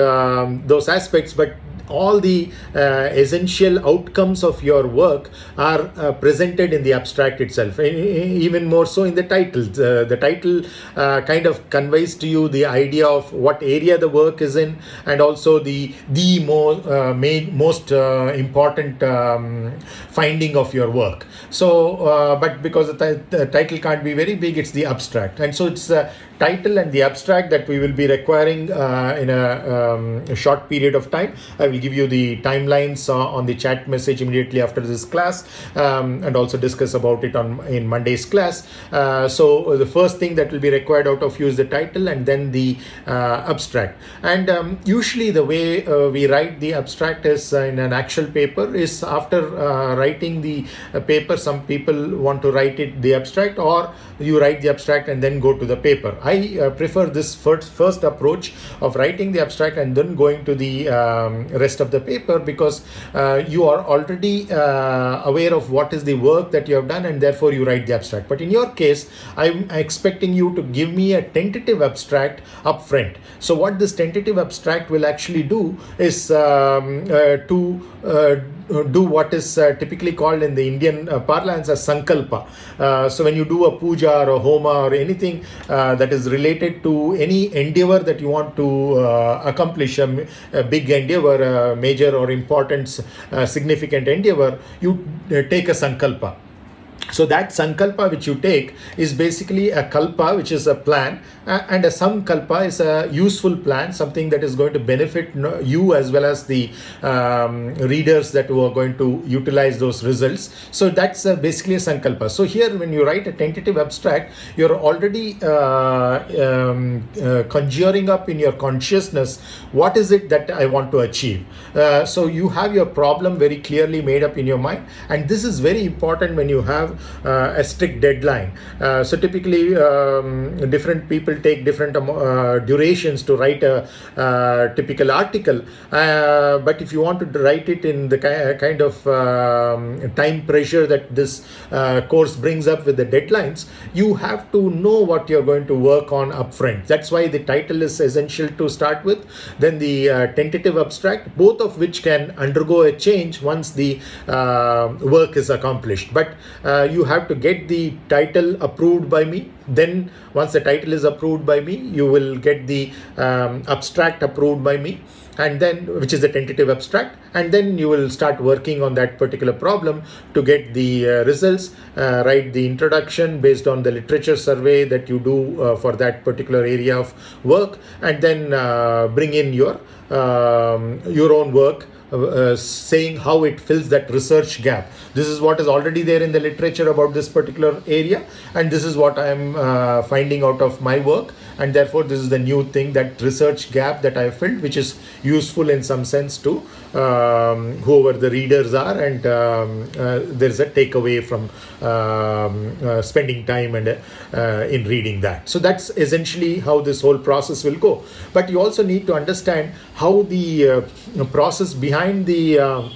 those aspects, but all the essential outcomes of your work are presented in the abstract itself, even more so in the title. The title kind of conveys to you the idea of what area the work is in, and also the most important finding of your work. So but because the title can't be very big, it's the abstract, and so it's the title and the abstract that we will be requiring in a short period of time. I will give you the timelines on the chat message immediately after this class, and also discuss about it in Monday's class. So the first thing that will be required out of you is the title and then the abstract. And usually the way we write the abstract is in an actual paper is after writing the paper. Some people want to write it the abstract, or you write the abstract and then go to the paper. I prefer this first approach of writing the abstract and then going to the rest of the paper, because you are already aware of what is the work that you have done, and therefore you write the abstract. But in your case, I'm expecting you to give me a tentative abstract up front. So what this tentative abstract will actually do is to do what is typically called in the Indian parlance as sankalpā. So when you do a puja or a homa or anything that is related to any endeavor that you want to accomplish, a big endeavor, a major or important significant endeavor, you take a sankalpā. So that sankalpa which you take is basically a kalpa, which is a plan, and a samkalpa is a useful plan, something that is going to benefit you as well as the readers that who are going to utilize those results. So that's basically a sankalpa. So here when you write a tentative abstract, you're already conjuring up in your consciousness what is it that I want to achieve. So you have your problem very clearly made up in your mind, and this is very important when you have have a strict deadline. So typically different people take different durations to write a typical article, but if you want to write it in the kind of time pressure that this course brings up with the deadlines, you have to know what you're going to work on upfront. That's why the title is essential to start with, then the tentative abstract, both of which can undergo a change once the work is accomplished. But you have to get the title approved by me. Then once the title is approved by me, you will get the abstract approved by me, and then, which is the tentative abstract, and then you will start working on that particular problem to get the results, write the introduction based on the literature survey that you do for that particular area of work, and then bring in your own work, saying how it fills that research gap. This is what is already there in the literature about this particular area, and this is what I am finding out of my work, and therefore this is the new thing, that research gap that I have filled, which is useful in some sense to whoever the readers are, and there's a takeaway from spending time and in reading that. So that's essentially how this whole process will go. But you also need to understand how the process behind the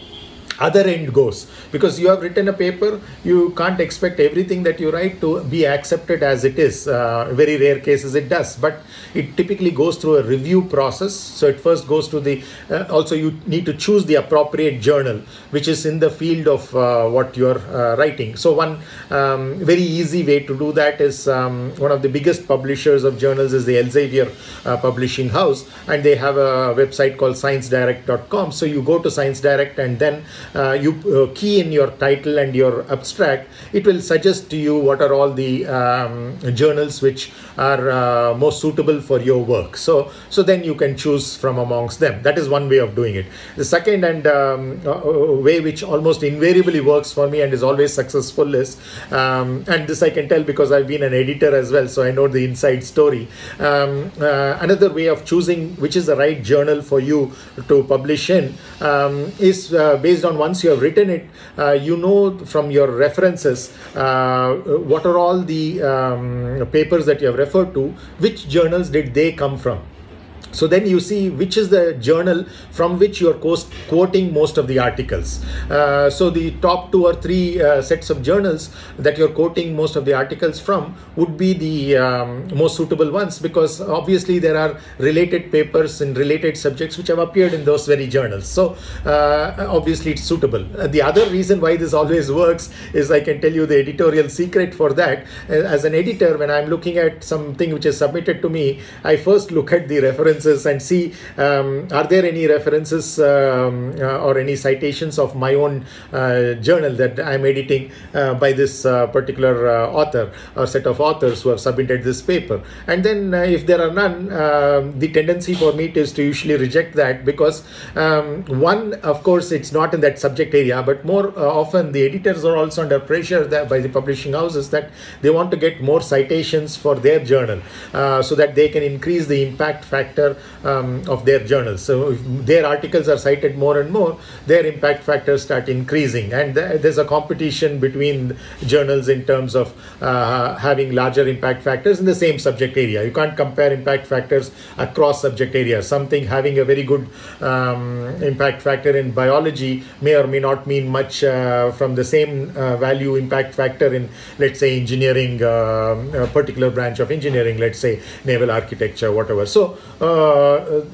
other end goes, because you have written a paper, you can't expect everything that you write to be accepted as it is. Very rare cases it does, but it typically goes through a review process. So it first goes to the also you need to choose the appropriate journal which is in the field of what you're writing. So one very easy way to do that is one of the biggest publishers of journals is the Elsevier publishing house, and they have a website called sciencedirect.com. So you go to Science Direct, and then you key in your title and your abstract. It will suggest to you what are all the journals which are most suitable for your work. So then you can choose from amongst them. That is one way of doing it. The second and way which almost invariably works for me and is always successful is, and this I can tell because I've been an editor as well, so I know the inside story. Another way of choosing which is the right journal for you to publish in is based on, once you have written it, you know from your references what are all the papers that you have referred to, which journals did they come from. So then you see which is the journal from which you are quoting most of the articles. So the top 2 or 3 sets of journals that you're quoting most of the articles from would be the most suitable ones, because obviously there are related papers in related subjects which have appeared in those very journals. So obviously it's suitable. The other reason why this always works is, I can tell you the editorial secret for that. As an editor, when I'm looking at something which is submitted to me, I first look at the references and see are there any references or any citations of my own journal that I'm editing by this particular author or set of authors who have submitted this paper. And then if there are none, the tendency for me is to usually reject that, because one, of course, it's not in that subject area, but more often the editors are also under pressure by the publishing houses that they want to get more citations for their journal so that they can increase the impact factor of their journals. So if their articles are cited more and more, their impact factors start increasing, and there's a competition between journals in terms of having larger impact factors in the same subject area. You can't compare impact factors across subject areas. Something having a very good impact factor in biology may or may not mean much from the same value impact factor in, let's say, engineering, a particular branch of engineering, let's say naval architecture, whatever. So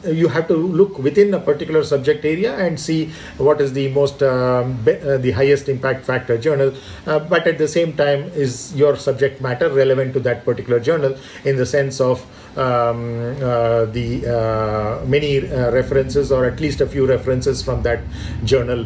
you have to look within a particular subject area and see what is the most the highest impact factor journal, but at the same time, is your subject matter relevant to that particular journal, in the sense of the many references, or at least a few references from that journal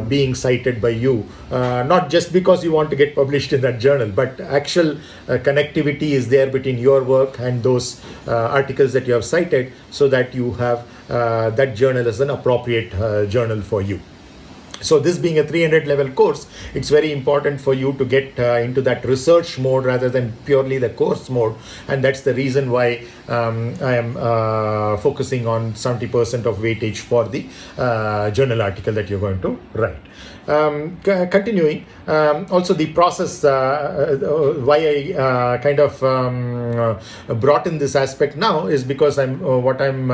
being cited by you, not just because you want to get published in that journal, but actual connectivity is there between your work and those articles that you have cited, so that you have that journal as an appropriate journal for you. So this being a 300 level course, it's very important for you to get into that research mode rather than purely the course mode. And that's the reason why I am focusing on 70% of weightage for the journal article that you're going to write. Continuing, also the process, why I kind of brought in this aspect now is because what I'm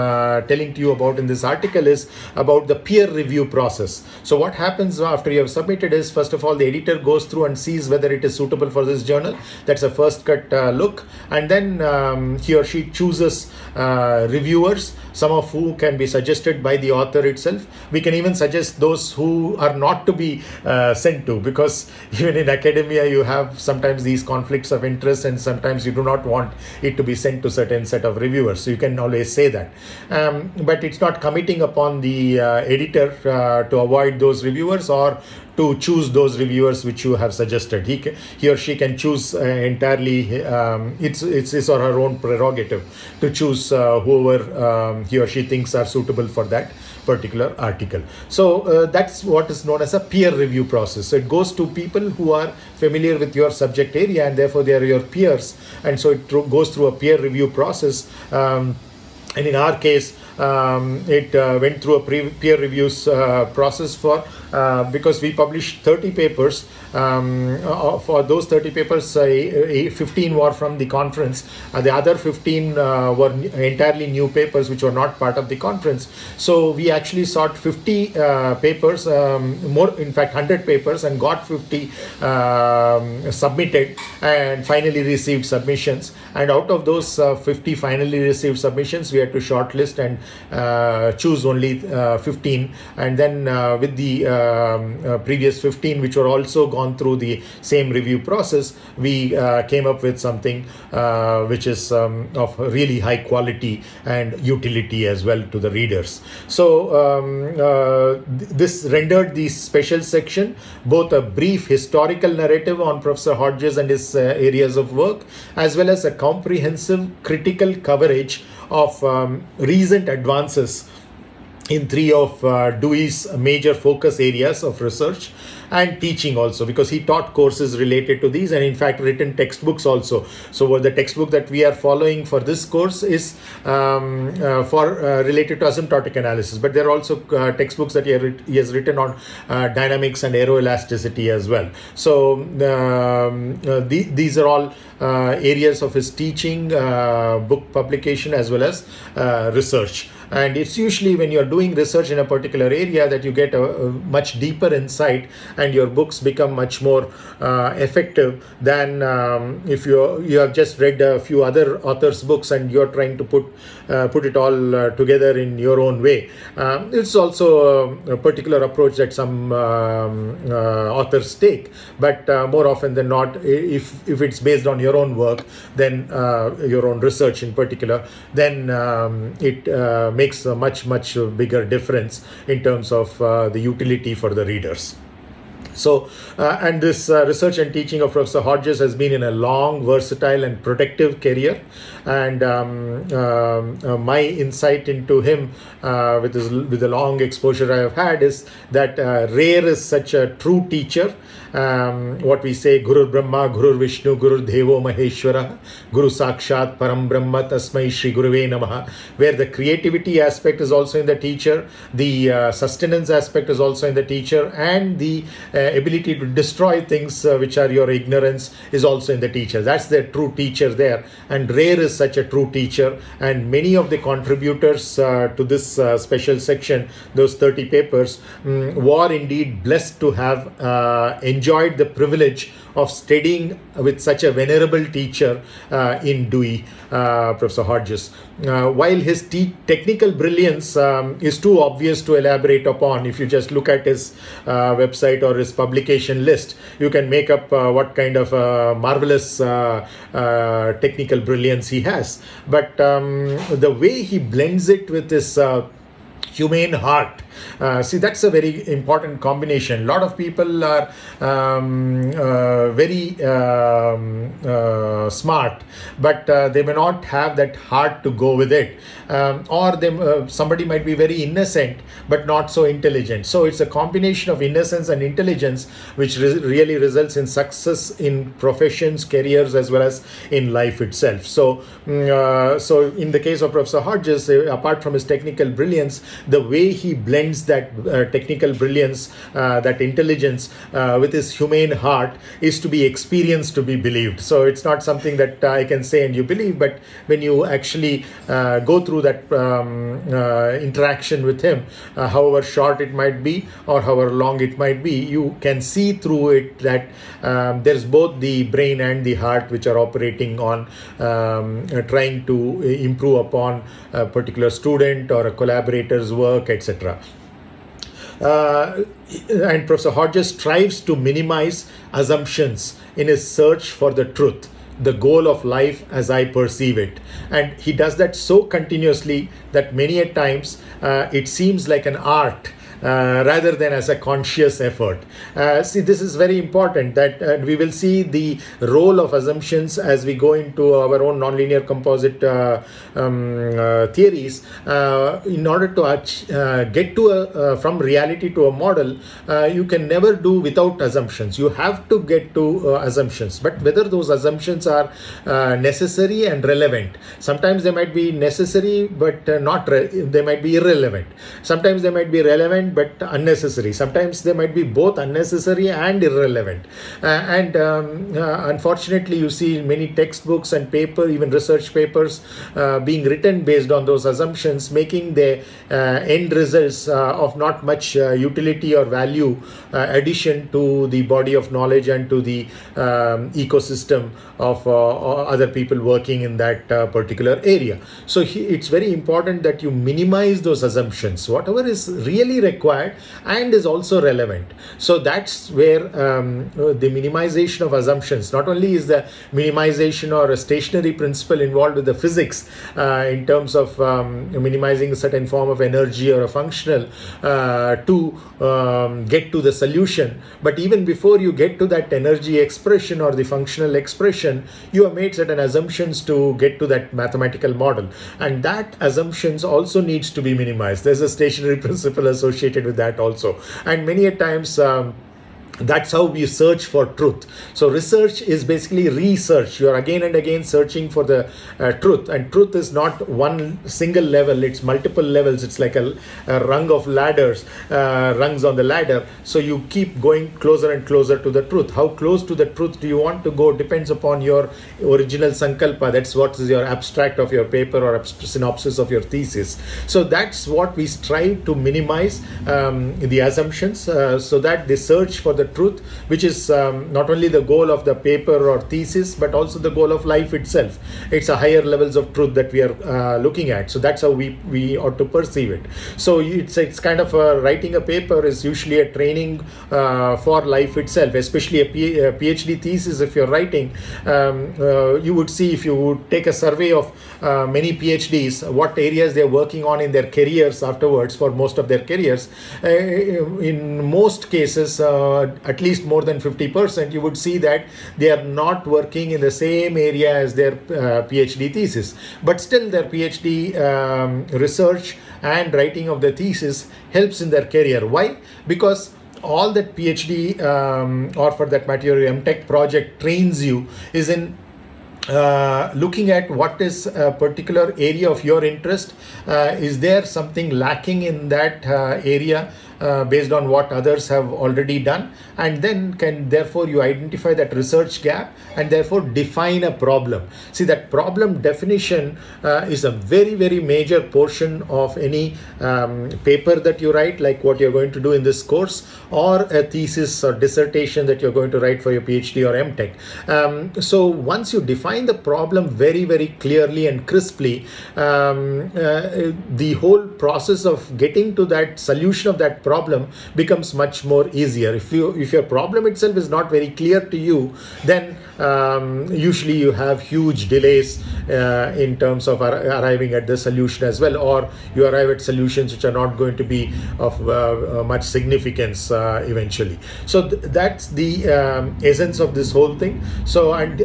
telling to you about in this article is about the peer review process. So what happens after you have submitted is, first of all, the editor goes through and sees whether it is suitable for this journal. That's a first cut look. And then he or she chooses reviewers, some of who can be suggested by the author itself. We can even suggest those who are not to be sent to, because even in academia you have sometimes these conflicts of interest, and sometimes you do not want it to be sent to certain set of reviewers. So you can always say that. But it's not committing upon the editor to avoid those reviewers or to choose those reviewers which you have suggested. He or she can choose entirely. It's his or her own prerogative to choose whoever he or she thinks are suitable for that particular article. So that's what is known as a peer review process. So it goes to people who are familiar with your subject area, and therefore they are your peers, and so it goes through a peer review process. And in our case, it went through a peer reviews process because we published 30 papers. For those 30 papers, 15 were from the conference. The other 15 were entirely new papers which were not part of the conference. So we actually sought 50 papers, more, in fact 100 papers, and got 50 submitted, and finally received submissions. And out of those 50 finally received submissions, we had to shortlist and choose only 15, and then with the previous 15 which were also gone through the same review process, we came up with something which is of really high quality and utility as well to the readers. So this rendered the special section both a brief historical narrative on Professor Hodges and his areas of work, as well as a comprehensive critical coverage of recent advances in 3 of Dewey's major focus areas of research and teaching also, because he taught courses related to these, and in fact written textbooks also. So the textbook that we are following for this course is related to asymptotic analysis, but there are also textbooks that he has written on dynamics and aeroelasticity as well. So these are all areas of his teaching, book publication, as well as research. And it's usually when you're doing research in a particular area that you get a much deeper insight, and your books become much more effective than if you have just read a few other authors' books and you're trying to put it all together in your own way. It's also a particular approach that some authors take, but more often than not, if it's based on your own work, then your own research in particular, then it makes a much bigger difference in terms of the utility for the readers. So, and this research and teaching of Professor Hodges has been in a long, versatile and productive career. And my insight into him with the long exposure I have had is that rare is such a true teacher. What we say, Guru Brahma, Guru Vishnu, Guru Devo Maheshwara, Guru Sakshat Param Brahma Tasmai Shri Guruve Namaha, where the creativity aspect is also in the teacher, the sustenance aspect is also in the teacher, and the ability to destroy things which are your ignorance is also in the teacher. That's the true teacher there, and rare is such a true teacher. And many of the contributors to this special section, those 30 papers, were indeed blessed to have enjoyed the privilege of studying with such a venerable teacher in Dewey, Professor Hodges. While his technical brilliance is too obvious to elaborate upon, if you just look at his website or his publication list, you can make up what kind of marvelous technical brilliance he has. But the way he blends it with his humane heart, see, that's a very important combination. A lot of people are very smart, but they may not have that heart to go with it, or somebody might be very innocent but not so intelligent. So it's a combination of innocence and intelligence which really results in success in professions, careers, as well as in life itself. So in the case of Professor Hodges, apart from his technical brilliance, the way he blends that technical brilliance, that intelligence with his humane heart is to be experienced, to be believed. So it's not something that I can say and you believe, but when you actually go through that interaction with him, however short it might be or however long it might be, you can see through it that there's both the brain and the heart which are operating on trying to improve upon a particular student or a collaborator's work, etc. And Professor Hodges strives to minimize assumptions in his search for the truth, the goal of life as I perceive it. And he does that so continuously that many a times it seems like an art rather than as a conscious effort. See, this is very important, that we will see the role of assumptions as we go into our own nonlinear composite theories. In order to get to from reality to a model, you can never do without assumptions. You have to get to assumptions, but whether those assumptions are necessary and relevant. Sometimes they might be necessary but they might be irrelevant. Sometimes they might be relevant but unnecessary. Sometimes they might be both unnecessary and irrelevant. Unfortunately, you see many textbooks and even research papers being written based on those assumptions, making the end results of not much utility or value addition to the body of knowledge and to the ecosystem of other people working in that particular area. So it's very important that you minimize those assumptions, whatever is really required and is also relevant. So that's where the minimization of assumptions, not only is the minimization or a stationary principle involved with the physics in terms of minimizing a certain form of energy or a functional to get to the solution, but even before you get to that energy expression or the functional expression, you have made certain assumptions to get to that mathematical model, and that assumptions also needs to be minimized. There's a stationary principle associated with that also, and many a times that's how we search for truth. So research is basically research. You are again and again searching for the truth, and truth is not one single level, it's multiple levels. It's like a rung of ladders, rungs on the ladder. So you keep going closer and closer to the truth. How close to the truth do you want to go depends upon your original sankalpa. That's what is your abstract of your paper or synopsis of your thesis. So that's what we strive to minimize, the assumptions, so that the search for the truth, which is not only the goal of the paper or thesis, but also the goal of life itself. It's a higher levels of truth that we are looking at. So that's how we ought to perceive it. So it's kind of writing a paper is usually a training for life itself, especially a PhD thesis. If you're writing, you would see, if you would take a survey of many PhDs, what areas they're working on in their careers afterwards, for most of their careers, in most cases, at least more than 50%, you would see that they are not working in the same area as their PhD thesis. But still their PhD research and writing of the thesis helps in their career. Why? Because all that PhD or for that matter your MTech project trains you is in looking at what is a particular area of your interest. Is there something lacking in that area based on what others have already done, and then therefore you identify that research gap and therefore define a problem. See, that problem definition is a very, very major portion of any paper that you write, like what you're going to do in this course, or a thesis or dissertation that you're going to write for your PhD or MTech. So once you define the problem very, very clearly and crisply, the whole process of getting to that solution of that problem becomes much more easier. If your problem itself is not very clear to you, then usually you have huge delays in terms of arriving at the solution as well, or you arrive at solutions which are not going to be of much significance eventually. So that's the essence of this whole thing. So, and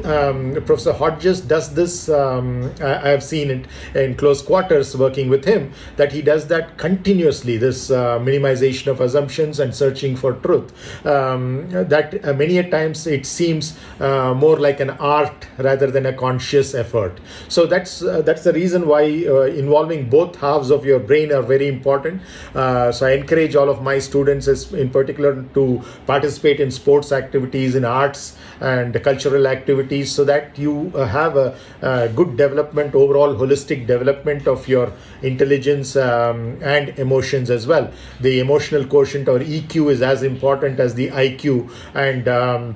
Professor Hodges does this, I have seen it in close quarters working with him, that he does that continuously, this minimization of assumptions and searching for truth. That many a times it seems more like an art rather than a conscious effort. So that's the reason why involving both halves of your brain are very important. So I encourage all of my students, in particular, to participate in sports activities, in arts and cultural activities, so that you have a good development, overall holistic development of your intelligence and emotions as well. The emotional quotient, or EQ, is as important as the IQ, and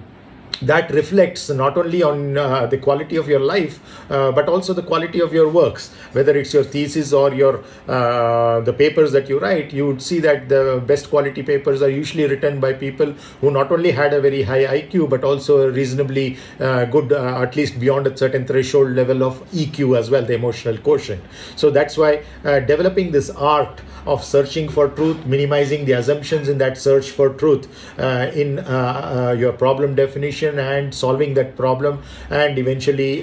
that reflects not only on the quality of your life, but also the quality of your works. Whether it's your thesis or your the papers that you write, you would see that the best quality papers are usually written by people who not only had a very high IQ, but also a reasonably good, at least beyond a certain threshold level of EQ as well, the emotional quotient. So that's why developing this art of searching for truth, minimizing the assumptions in that search for truth in your problem definition, and solving that problem, and eventually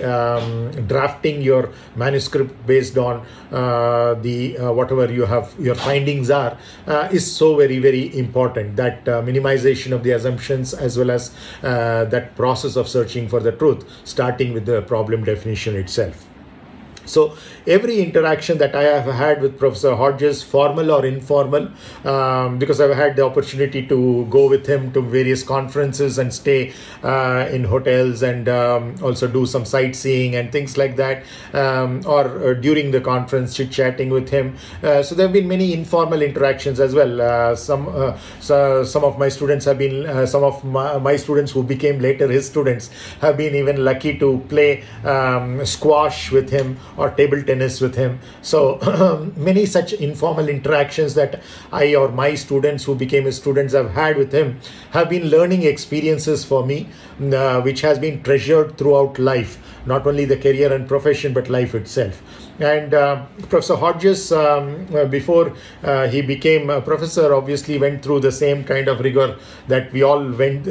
drafting your manuscript based on the whatever you have your findings are, is so very, very important. That minimization of the assumptions, as well as that process of searching for the truth, starting with the problem definition itself. So every interaction that I have had with Professor Hodges, formal or informal, because I've had the opportunity to go with him to various conferences and stay in hotels, and also do some sightseeing and things like that, or during the conference chit-chatting with him. So there have been many informal interactions as well. Some of my students have been, some of my students who became later his students have been even lucky to play squash with him or table tennis with him. So many such informal interactions that I or my students who became his students have had with him have been learning experiences for me, which has been treasured throughout life, not only the career and profession, but life itself. And Professor Hodges, before he became a professor, obviously went through the same kind of rigor that we all went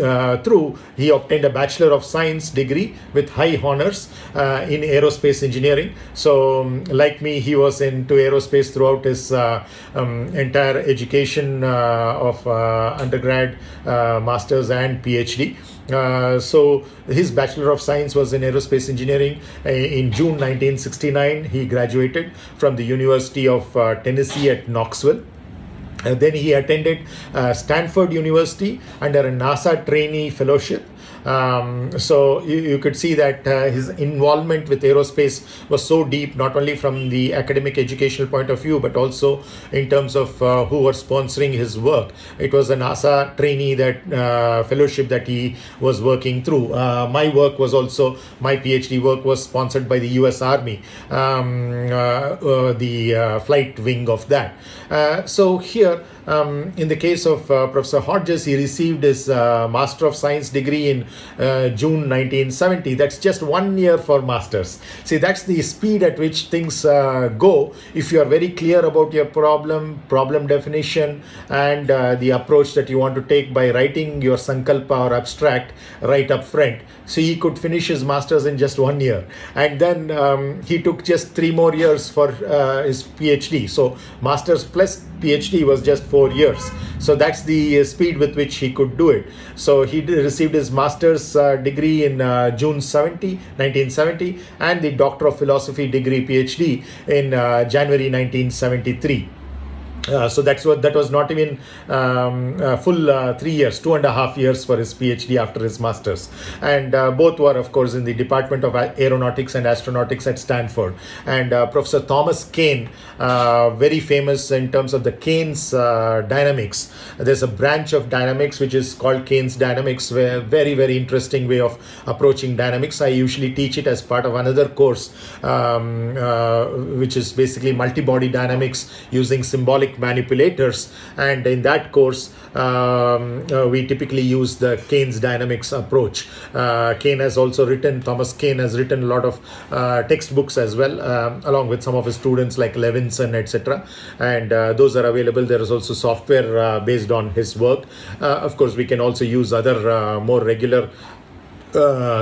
through. He obtained a Bachelor of Science degree with high honors in aerospace engineering. So like me, he was into aerospace throughout his entire education of undergrad, masters and PhD. So his Bachelor of Science was in aerospace engineering. In June 1969, he graduated from the University of Tennessee at Knoxville. Then he attended Stanford University under a NASA trainee fellowship. So you could see that his involvement with aerospace was so deep, not only from the academic educational point of view, but also in terms of who were sponsoring his work. It was a NASA trainee that fellowship that he was working through. My work was also, my PhD work was sponsored by the US Army, the flight wing of that. So here, in the case of Professor Hodges, he received his Master of Science degree in June 1970. That's just 1 year for masters. See, that's the speed at which things go. If you are very clear about your problem definition, and the approach that you want to take by writing your sankalpa or abstract right up front. So he could finish his masters in just 1 year, and then he took just 3 more years for his PhD. So masters plus PhD was just 4 years. So that's the speed with which he could do it. So he received his master's degree in June 1970, and the Doctor of Philosophy degree, PhD, in January 1973. So that was not even full 3 years, 2.5 years for his PhD after his master's. And both were, of course, in the Department of Aeronautics and Astronautics at Stanford. And Professor Thomas Kane, very famous in terms of the Keynes dynamics. There's a branch of dynamics which is called Keynes dynamics, where very, very interesting way of approaching dynamics. I usually teach it as part of another course, which is basically multi-body dynamics using symbolic symbolic manipulators. And in that course, we typically use the Keynes dynamics approach. Thomas Kane has written a lot of textbooks as well, along with some of his students like Levinson, etc. And those are available. There is also software based on his work. Of course, we can also use other more regular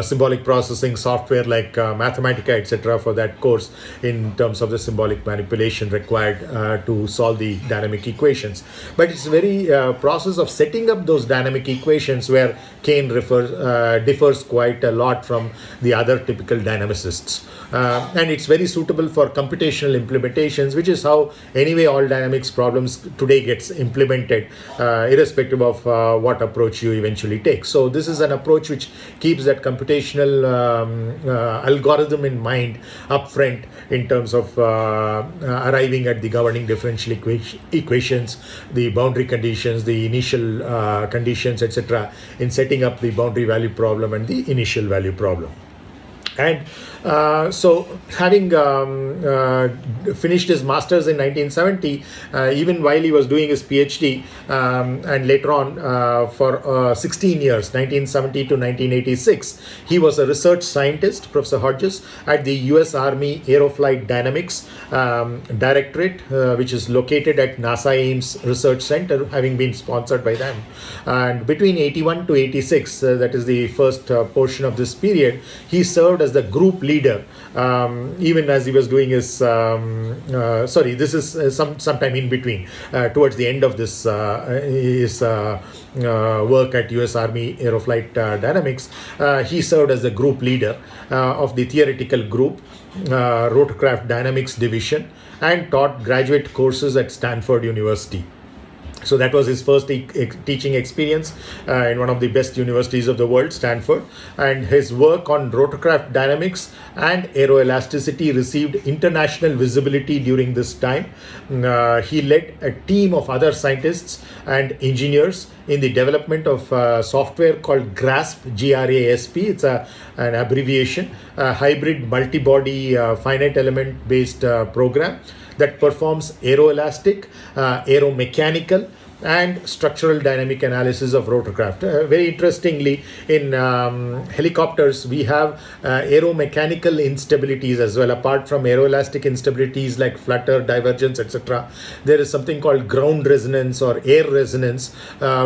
symbolic processing software like Mathematica, etc. for that course in terms of the symbolic manipulation required to solve the dynamic equations. But it's very process of setting up those dynamic equations where Kane differs quite a lot from the other typical dynamicists. And it's very suitable for computational implementations, which is how anyway all dynamics problems today gets implemented, irrespective of what approach you eventually take. So this is an approach which keeps that computational algorithm in mind up front in terms of arriving at the governing differential equations, the boundary conditions, the initial conditions, etc. in setting up the boundary value problem and the initial value problem. And so having finished his master's in 1970, even while he was doing his PhD, and later on for 16 years, 1970 to 1986, he was a research scientist, Professor Hodges, at the US Army Aeroflight Dynamics Directorate, which is located at NASA Ames Research Center, having been sponsored by them. And between 81 to 86, that is the first portion of this period, he served as the group leader, even as he was doing his, this is sometime in between, towards the end of this, his work at US Army Aeroflight Dynamics, he served as the group leader of the theoretical group, Rotorcraft Dynamics Division, and taught graduate courses at Stanford University. So that was his first teaching experience in one of the best universities of the world, Stanford. And his work on rotorcraft dynamics and aeroelasticity received international visibility during this time. He led a team of other scientists and engineers in the development of software called GRASP, G-R-A-S-P. It's an abbreviation, a hybrid multi-body finite element based program that performs aeroelastic, aeromechanical, and structural dynamic analysis of rotorcraft. Very interestingly, in helicopters, we have aeromechanical instabilities as well. Apart from aeroelastic instabilities like flutter, divergence, etc., there is something called ground resonance or air resonance,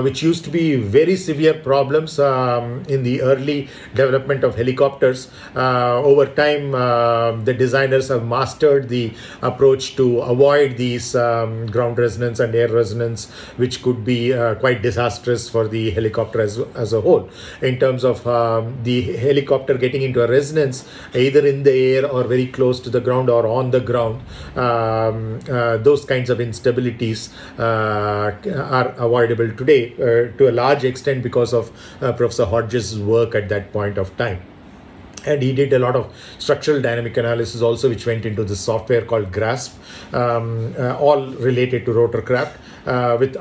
which used to be very severe problems in the early development of helicopters. Over time, the designers have mastered the approach to avoid these ground resonance and air resonance, which could be quite disastrous for the helicopter as a whole, in terms of the helicopter getting into a resonance either in the air or very close to the ground or on the ground. Those kinds of instabilities are avoidable today to a large extent because of Professor Hodges' work at that point of time. And he did a lot of structural dynamic analysis also, which went into this software called GRASP, all related to rotorcraft, with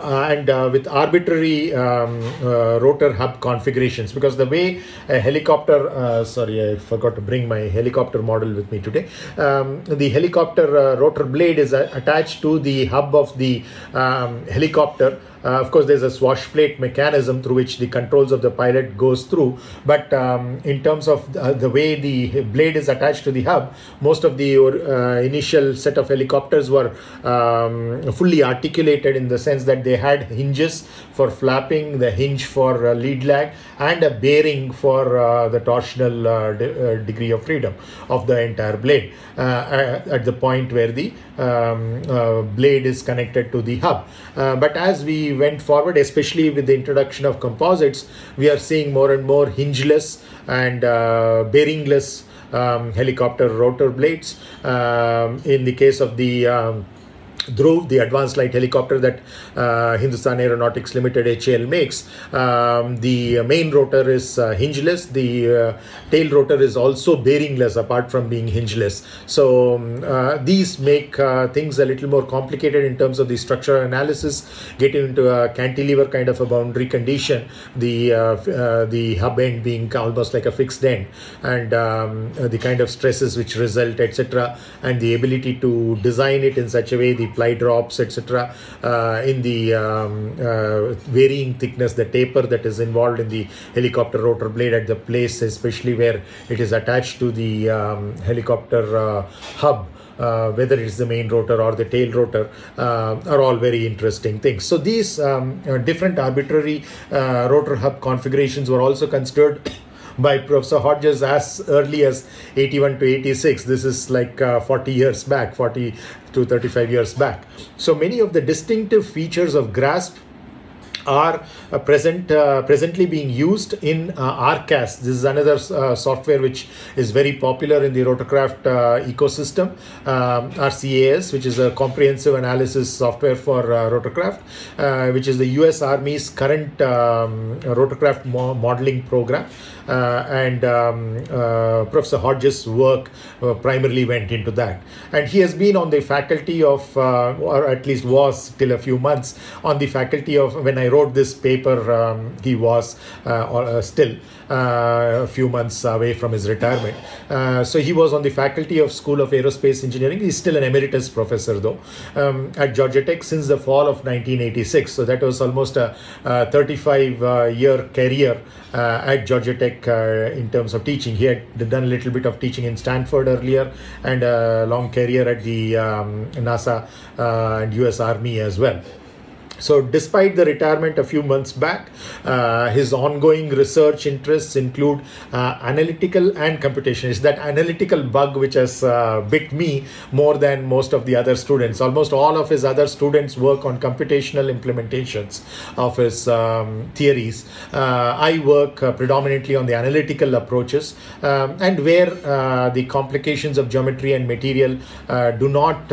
arbitrary rotor hub configurations. Because the way a helicopter, I forgot to bring my helicopter model with me today. The helicopter rotor blade is attached to the hub of the helicopter. Of course, there's a swash plate mechanism through which the controls of the pilot goes through. But in terms of the way the blade is attached to the hub, most of the initial set of helicopters were fully articulated in the sense that they had hinges for flapping, the hinge for lead lag, and a bearing for the torsional degree of freedom of the entire blade at the point where the blade is connected to the hub. But as we went forward, especially with the introduction of composites, we are seeing more and more hingeless and bearingless helicopter rotor blades. In the case of the Dhruv, the advanced light helicopter that Hindustan Aeronautics Limited HAL makes, the main rotor is hingeless. The tail rotor is also bearingless apart from being hingeless. So these make things a little more complicated in terms of the structural analysis, getting into a cantilever kind of a boundary condition, the hub end being almost like a fixed end, and the kind of stresses which result, etc., and the ability to design it in such a way, the ply drops, etc., in the varying thickness, the taper that is involved in the helicopter rotor blade at the place, especially where it is attached to the helicopter hub. Whether it's the main rotor or the tail rotor, are all very interesting things. So these different arbitrary rotor hub configurations were also considered by Professor Hodges as early as 81 to 86. This is like 40 years back, 40 to 35 years back. So many of the distinctive features of grasp are presently being used in RCAS. This is another software which is very popular in the rotorcraft ecosystem. RCAS, which is a comprehensive analysis software for rotorcraft, which is the US Army's current rotorcraft modeling program. And Professor Hodges' work primarily went into that. And he has been on the faculty of, or at least was till a few months, on the faculty of, when I wrote this paper, he was still a few months away from his retirement. So he was on the faculty of School of Aerospace Engineering. He's still an emeritus professor though, at Georgia Tech since the fall of 1986. So that was almost a 35-year career at Georgia Tech in terms of teaching. He had done a little bit of teaching in Stanford earlier and a long career at the NASA and US Army as well. So despite the retirement a few months back, his ongoing research interests include analytical and computation. It's that analytical bug which has bit me more than most of the other students. Almost all of his other students work on computational implementations of his theories. I work predominantly on the analytical approaches, and where the complications of geometry and material do not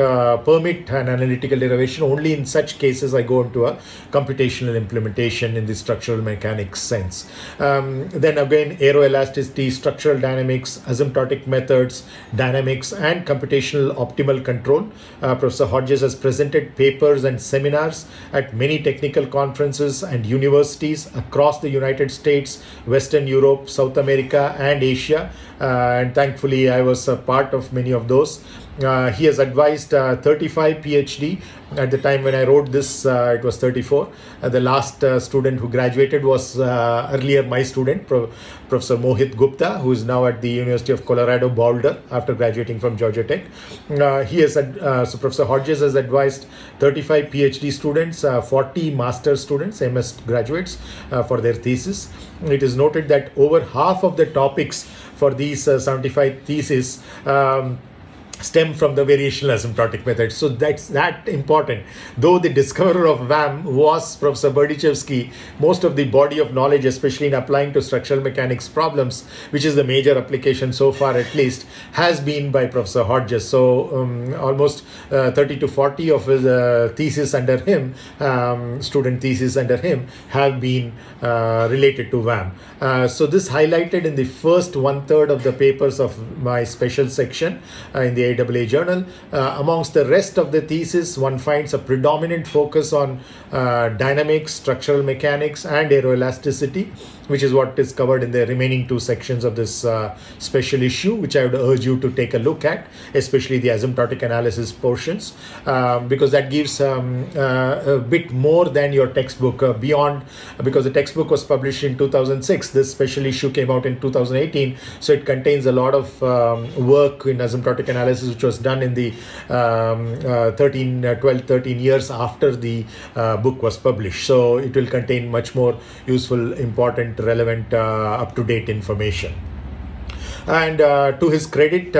permit an analytical derivation. Only in such cases I go into a computational implementation in the structural mechanics sense. Then again, aeroelasticity, structural dynamics, asymptotic methods, dynamics, and computational optimal control. Professor Hodges has presented papers and seminars at many technical conferences and universities across the United States, Western Europe, South America, and Asia. And thankfully, I was a part of many of those. He has advised 35 PhD. At the time when I wrote this, it was 34. The last student who graduated was earlier my student, Professor Mohit Gupta, who is now at the University of Colorado Boulder after graduating from Georgia Tech. So Professor Hodges has advised 35 PhD students, 40 master's students, MS graduates, for their thesis. It is noted that over half of the topics for these 75 theses stem from the variational asymptotic method. So that's that important. Though the discoverer of VAM was Professor Berdychevsky, most of the body of knowledge, especially in applying to structural mechanics problems, which is the major application so far at least, has been by Professor Hodges. So almost 30 to 40 of his thesis under him, student thesis under him, have been related to VAM. So this highlighted in the first 1/3 of the papers of my special section in the AIAA Journal. Amongst the rest of the thesis, one finds a predominant focus on dynamics, structural mechanics, and aeroelasticity, which is what is covered in the remaining 2 sections of this special issue, which I would urge you to take a look at, especially the asymptotic analysis portions, because that gives a bit more than your textbook, beyond, because the textbook was published in 2006. This special issue came out in 2018, so it contains a lot of work in asymptotic analysis which was done in the 12, 13 years after the book was published. So it will contain much more useful, important, relevant, up-to-date information. And to his credit,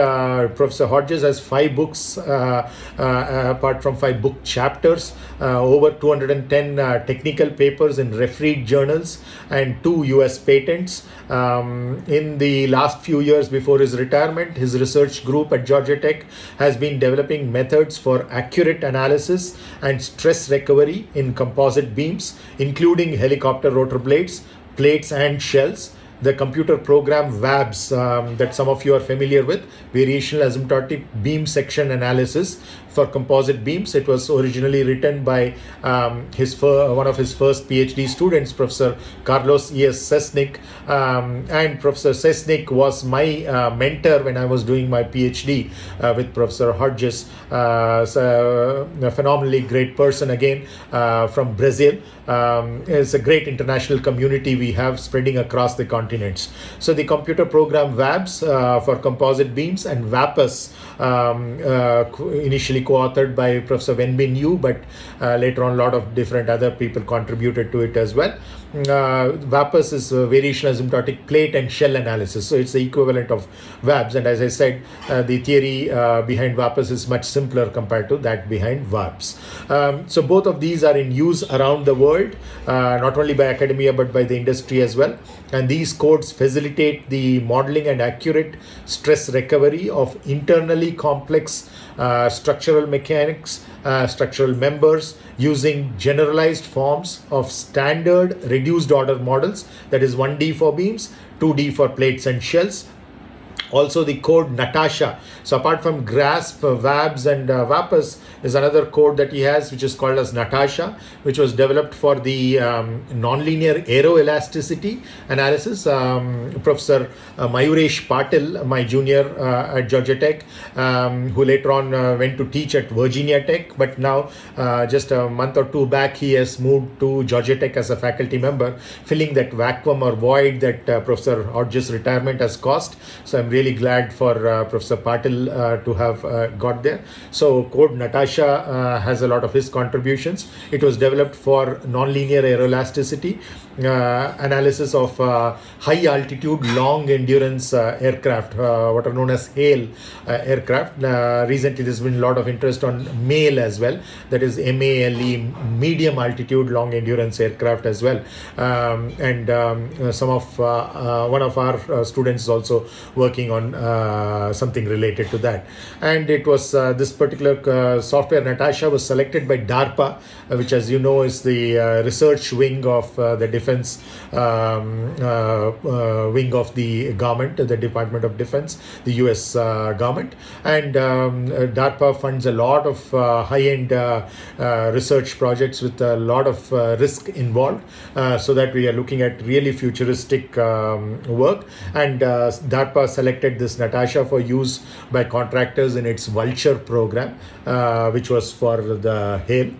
Professor Hodges has 5 books, apart from 5 book chapters, over 210 technical papers in refereed journals, and 2 US patents. In the last few years before his retirement, his research group at Georgia Tech has been developing methods for accurate analysis and stress recovery in composite beams, including helicopter rotor blades, plates, and shells. the computer program VABS that some of you are familiar with, Variational Asymptotic Beam Section Analysis for composite beams. It was originally written by one of his first PhD students, Professor Carlos E.S. Sesnick, and Professor Sesnick was my mentor when I was doing my PhD with Professor Hodges. So a phenomenally great person again from Brazil. It's a great international community we have spreading across the continents. So the computer program VABS for composite beams, and VAPAS, initially co-authored by Professor Wenbin Yu, but later on a lot of different other people contributed to it as well. VAPAS is variational asymptotic plate and shell analysis, so it's the equivalent of VABS, and as I said, the theory behind VAPAS is much simpler compared to that behind VABS. So both of these are in use around the world, not only by academia but by the industry as well, and these codes facilitate the modeling and accurate stress recovery of internally complex structural mechanics, structural members, using generalized forms of standard reduced order models, that is 1D for beams, 2D for plates and shells. Also the code Natasha. So apart from GRASP, VABS and VAPAS is another code that he has, which is called as Natasha, which was developed for the nonlinear aeroelasticity analysis. Professor Mayuresh Patil, my junior at Georgia Tech, who later on went to teach at Virginia Tech, but now just a month or two back he has moved to Georgia Tech as a faculty member, filling that vacuum or void that Professor Hodges' retirement has caused. So I'm really glad for Professor Patil to have got there. So code Natasha has a lot of his contributions. It was developed for nonlinear aeroelasticity, analysis of high altitude long endurance aircraft, what are known as HALE aircraft. Recently there's been a lot of interest on MALE as well, that is MALE, medium altitude long endurance aircraft as well, and some of one of our students is also working on something related to that. And it was this particular software Natasha was selected by DARPA, which, as you know, is the research wing of the defense wing of the government, the Department of Defense, the US government. And DARPA funds a lot of high-end research projects with a lot of risk involved, so that we are looking at really futuristic work. And DARPA selected this Natasha for use by contractors in its Vulture program, which was for the HALE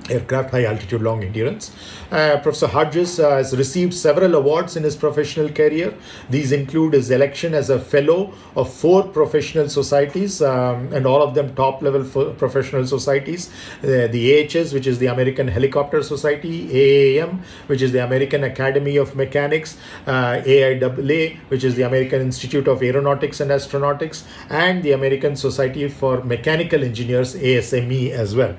aircraft, high altitude long endurance. Professor Hodges has received several awards in his professional career. These include his election as a fellow of 4 professional societies, and all of them top level professional societies. The AHS, which is the American Helicopter Society, AAM, which is the American Academy of Mechanics, AIAA, which is the American Institute of Aeronautics and Astronautics, and the American Society for Mechanical Engineers, ASME, as well.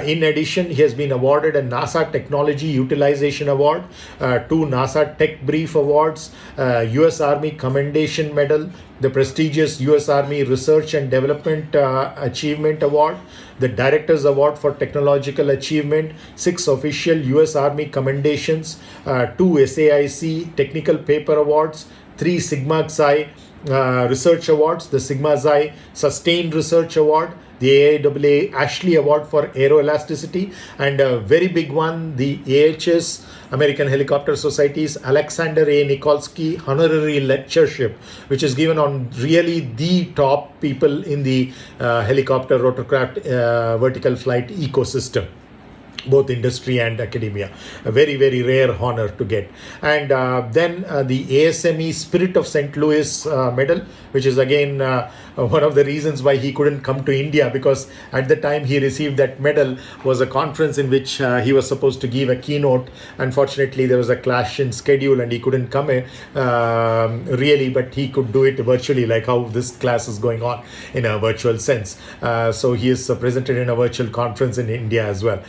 In addition, he has been awarded a NASA Technology Utilization Award, 2 NASA Tech Brief Awards, US Army Commendation Medal, the prestigious US Army Research and Development Achievement Award, the Director's Award for Technological Achievement, 6 official US Army commendations, 2 SAIC Technical Paper Awards, 3 Sigma Xi Research Awards, the Sigma Xi Sustained Research Award, the AIAA Ashley Award for Aeroelasticity, and a very big one, the AHS, American Helicopter Society's Alexander A. Nikolsky Honorary Lectureship, which is given on really the top people in the helicopter rotorcraft vertical flight ecosystem, both industry and academia. A very, very rare honor to get. And then the ASME Spirit of St. Louis Medal, which is again one of the reasons why he couldn't come to India, because at the time he received that medal was a conference in which he was supposed to give a keynote. Unfortunately, there was a clash in schedule and he couldn't come really, but he could do it virtually, like how this class is going on in a virtual sense. So he is presented in a virtual conference in India as well.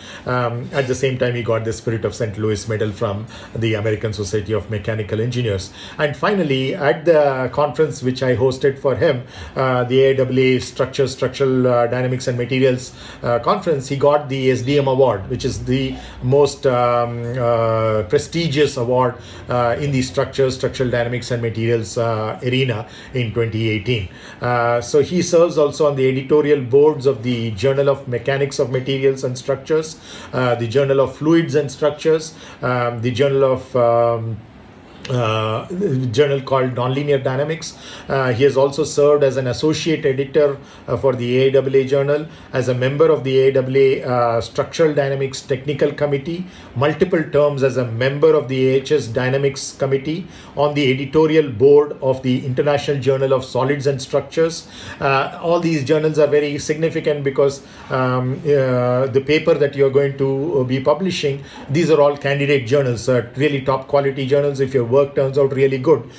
At the same time, he got the Spirit of St. Louis Medal from the American Society of Mechanical Engineers. And finally, at the conference which I hosted for him, the AIAA Structural Dynamics and Materials conference, he got the SDM award, which is the most prestigious award in the structural dynamics and materials arena in 2018. So he serves also on the editorial boards of the Journal of Mechanics of Materials and Structures, the Journal of Fluids and Structures, the Journal of journal called Nonlinear Dynamics. He has also served as an associate editor for the AIAA Journal, as a member of the AIAA Structural Dynamics Technical Committee, multiple terms as a member of the AHS Dynamics Committee, on the editorial board of the International Journal of Solids and Structures. All these journals are very significant because the paper that you are going to be publishing, these are all candidate journals, really top quality journals. If your work turns out really good,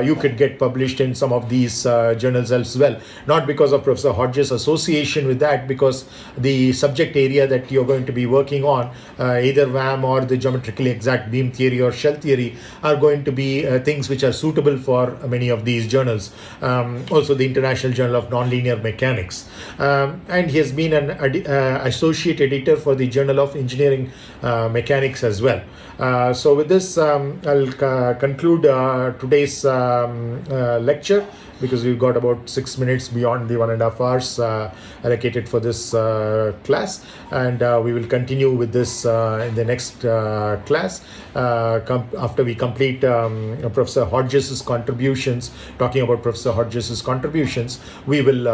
you could get published in some of these journals as well. Not because of Professor Hodges' association with that, because the subject area that you're going to be working on, either VAM or the geometrically exact beam theory or shell theory, are going to be things which are suitable for many of these journals. Also the International Journal of Nonlinear Mechanics. And he has been an associate editor for the Journal of Engineering Mechanics as well. So with this, I'll conclude today's lecture, because we've got about 6 minutes beyond the 1.5 hours allocated for this class, and we will continue with this in the next class after we complete Professor Hodges' contributions. Talking about Professor Hodges' contributions, we will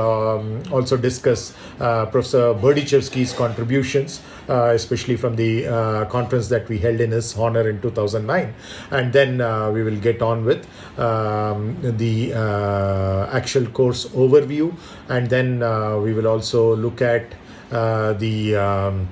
also discuss Professor Berdichevsky's contributions, especially from the conference that we held in his honor in 2009, and then we will get on with the actual course overview, and then we will also look at the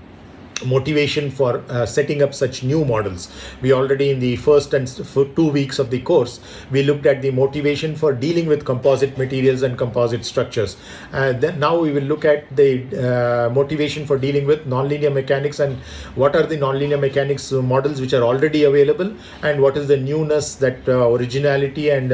motivation for setting up such new models. We already, in the first and for 2 weeks of the course, we looked at the motivation for dealing with composite materials and composite structures. Then now we will look at the motivation for dealing with nonlinear mechanics, and what are the nonlinear mechanics models which are already available, and what is the newness, that originality and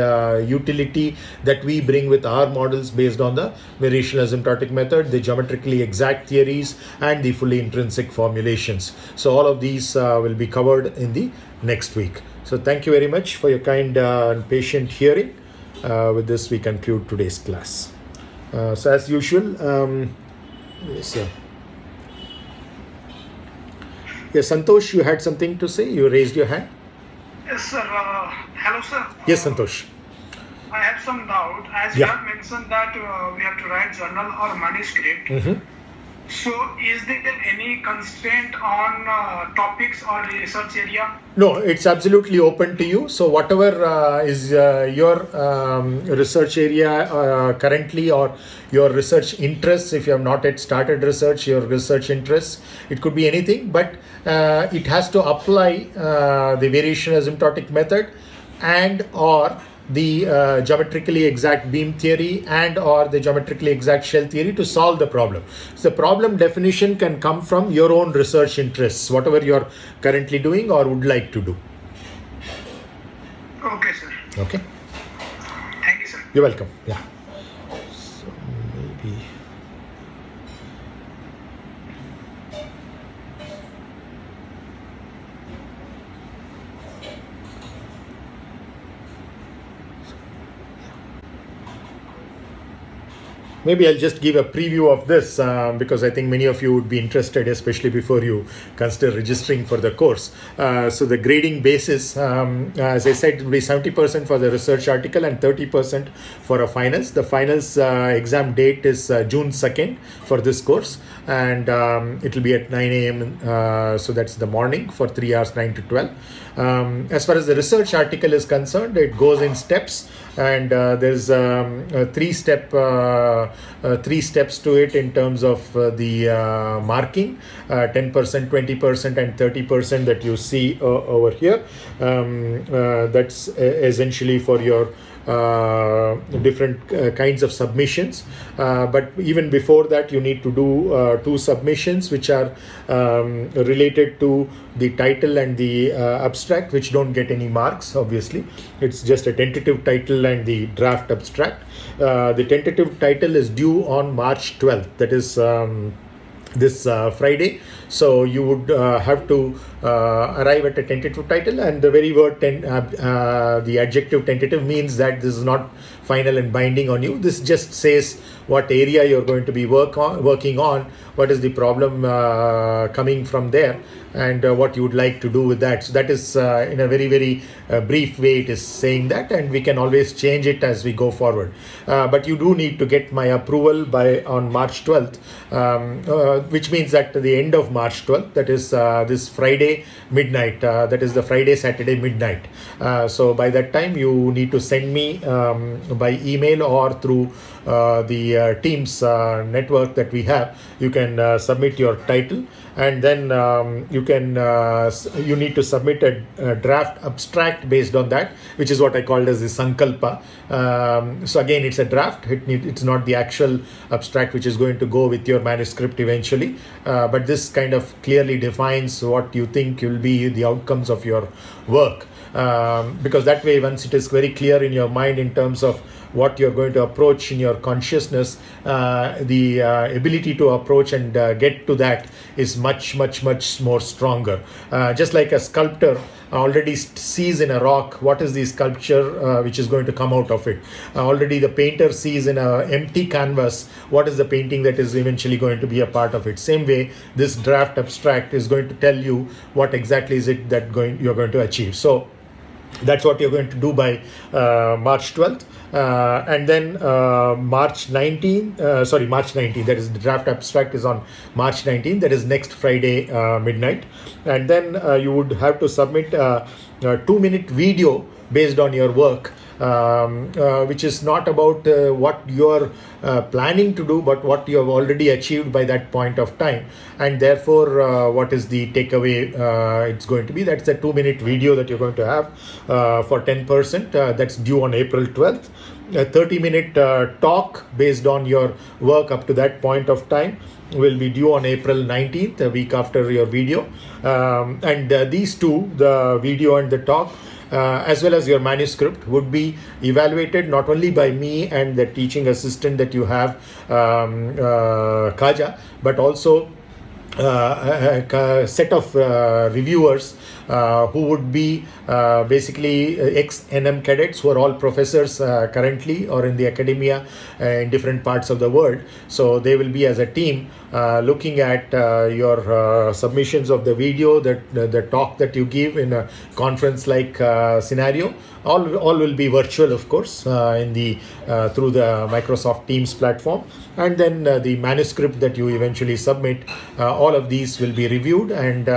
utility that we bring with our models based on the variational asymptotic method, the geometrically exact theories, and the fully intrinsic formulations. So all of these will be covered in the next week. So thank you very much for your kind and patient hearing. With this, we conclude today's class. So as usual, yes, Santosh, you had something to say? You raised your hand. Yes, sir. Hello, sir. Yes, Santosh. I have some doubt. As you have mentioned that we have to write journal or manuscript. Mm-hmm. So, is there any constraint on topics or research area? No, it's absolutely open to you. So whatever is your research area currently, or your research interests, if you have not yet started research, your research interests, it could be anything, but it has to apply the variational asymptotic method and or the geometrically exact beam theory and or the geometrically exact shell theory to solve the problem. So the problem definition can come from your own research interests, whatever you're currently doing or would like to do. Okay, sir. Okay. Thank you, sir. You're welcome. Yeah. So maybe... Maybe I'll just give a preview of this because I think many of you would be interested, especially before you consider registering for the course. So the grading basis, as I said, will be 70% for the research article and 30% for a finals. The finals exam date is June 2nd for this course, and it will be at 9 a.m. So that's the morning for 3 hours, 9 to 12. As far as the research article is concerned, it goes in steps, and there's three steps to it in terms of the marking, 10%, 20% and 30% that you see over here. That's essentially for your different kinds of submissions. But even before that, you need to do 2 submissions which are related to the title and the abstract, which don't get any marks, obviously. It's just a tentative title and the draft abstract. The tentative title is due on March 12th, that is this Friday. So you would have to arrive at a tentative title, and the very word the adjective tentative means that this is not final and binding on you. This just says what area you're going to be working on, what is the problem coming from there, and what you would like to do with that. So that is in a very, very brief way it is saying that, and we can always change it as we go forward. But you do need to get my approval on March 12th, which means that the end of March 12th, that is this Friday midnight, that is the Friday, Saturday midnight. So by that time you need to send me by email or through the Teams network that we have. You can submit your title, and then you need to submit a draft abstract based on that, which is what I called as the sankalpā. So again, it's a draft. It's not the actual abstract which is going to go with your manuscript eventually, but this kind of clearly defines what you think will be the outcomes of your work. Because that way, once it is very clear in your mind in terms of what you're going to approach in your consciousness, the ability to approach and get to that is much more stronger. Just like a sculptor already sees in a rock what is the sculpture which is going to come out of it. Already the painter sees in an empty canvas what is the painting that is eventually going to be a part of it. Same way, this draft abstract is going to tell you what exactly is it that you're going to achieve. So that's what you're going to do by March 12th. And then March 19th, that is the draft abstract is on March 19th, that is next Friday midnight. And then you would have to submit a 2-minute video based on your work, which is not about what you're planning to do, but what you have already achieved by that point of time. And therefore, what is the takeaway it's going to be? That's a 2-minute video that you're going to have for 10%. That's due on April 12th. A 30-minute talk based on your work up to that point of time will be due on April 19th, a week after your video. And these two, the video and the talk, as well as your manuscript, would be evaluated not only by me and the teaching assistant that you have, Kaja, but also a set of reviewers who would be basically ex-NM cadets who are all professors currently or in the academia in different parts of the world. So they will be as a team looking at your submissions of the video, the talk that you give in a conference-like scenario. All will be virtual, of course, in the through the Microsoft Teams platform. And then the manuscript that you eventually submit, all of these will be reviewed, and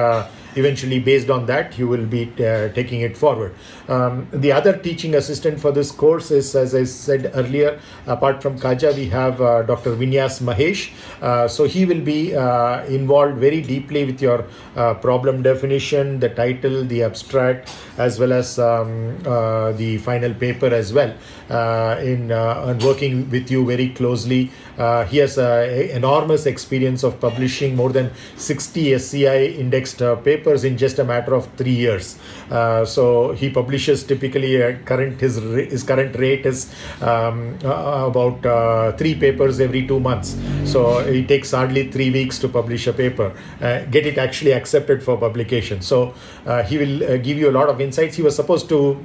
eventually based on that you will be taking it forward. The other teaching assistant for this course is, as I said earlier, apart from Kaja, we have Dr. Vinyas Mahesh. So he will be involved very deeply with your problem definition, the title, the abstract, as well as the final paper as well, in working with you very closely. He has enormous experience of publishing more than 60 SCI indexed papers in just a matter of 3 years. So he publishes typically his current rate is about 3 papers every 2 months. So it takes hardly 3 weeks to publish a paper, get it actually accepted for publication. So he will give you a lot of insights. He was supposed to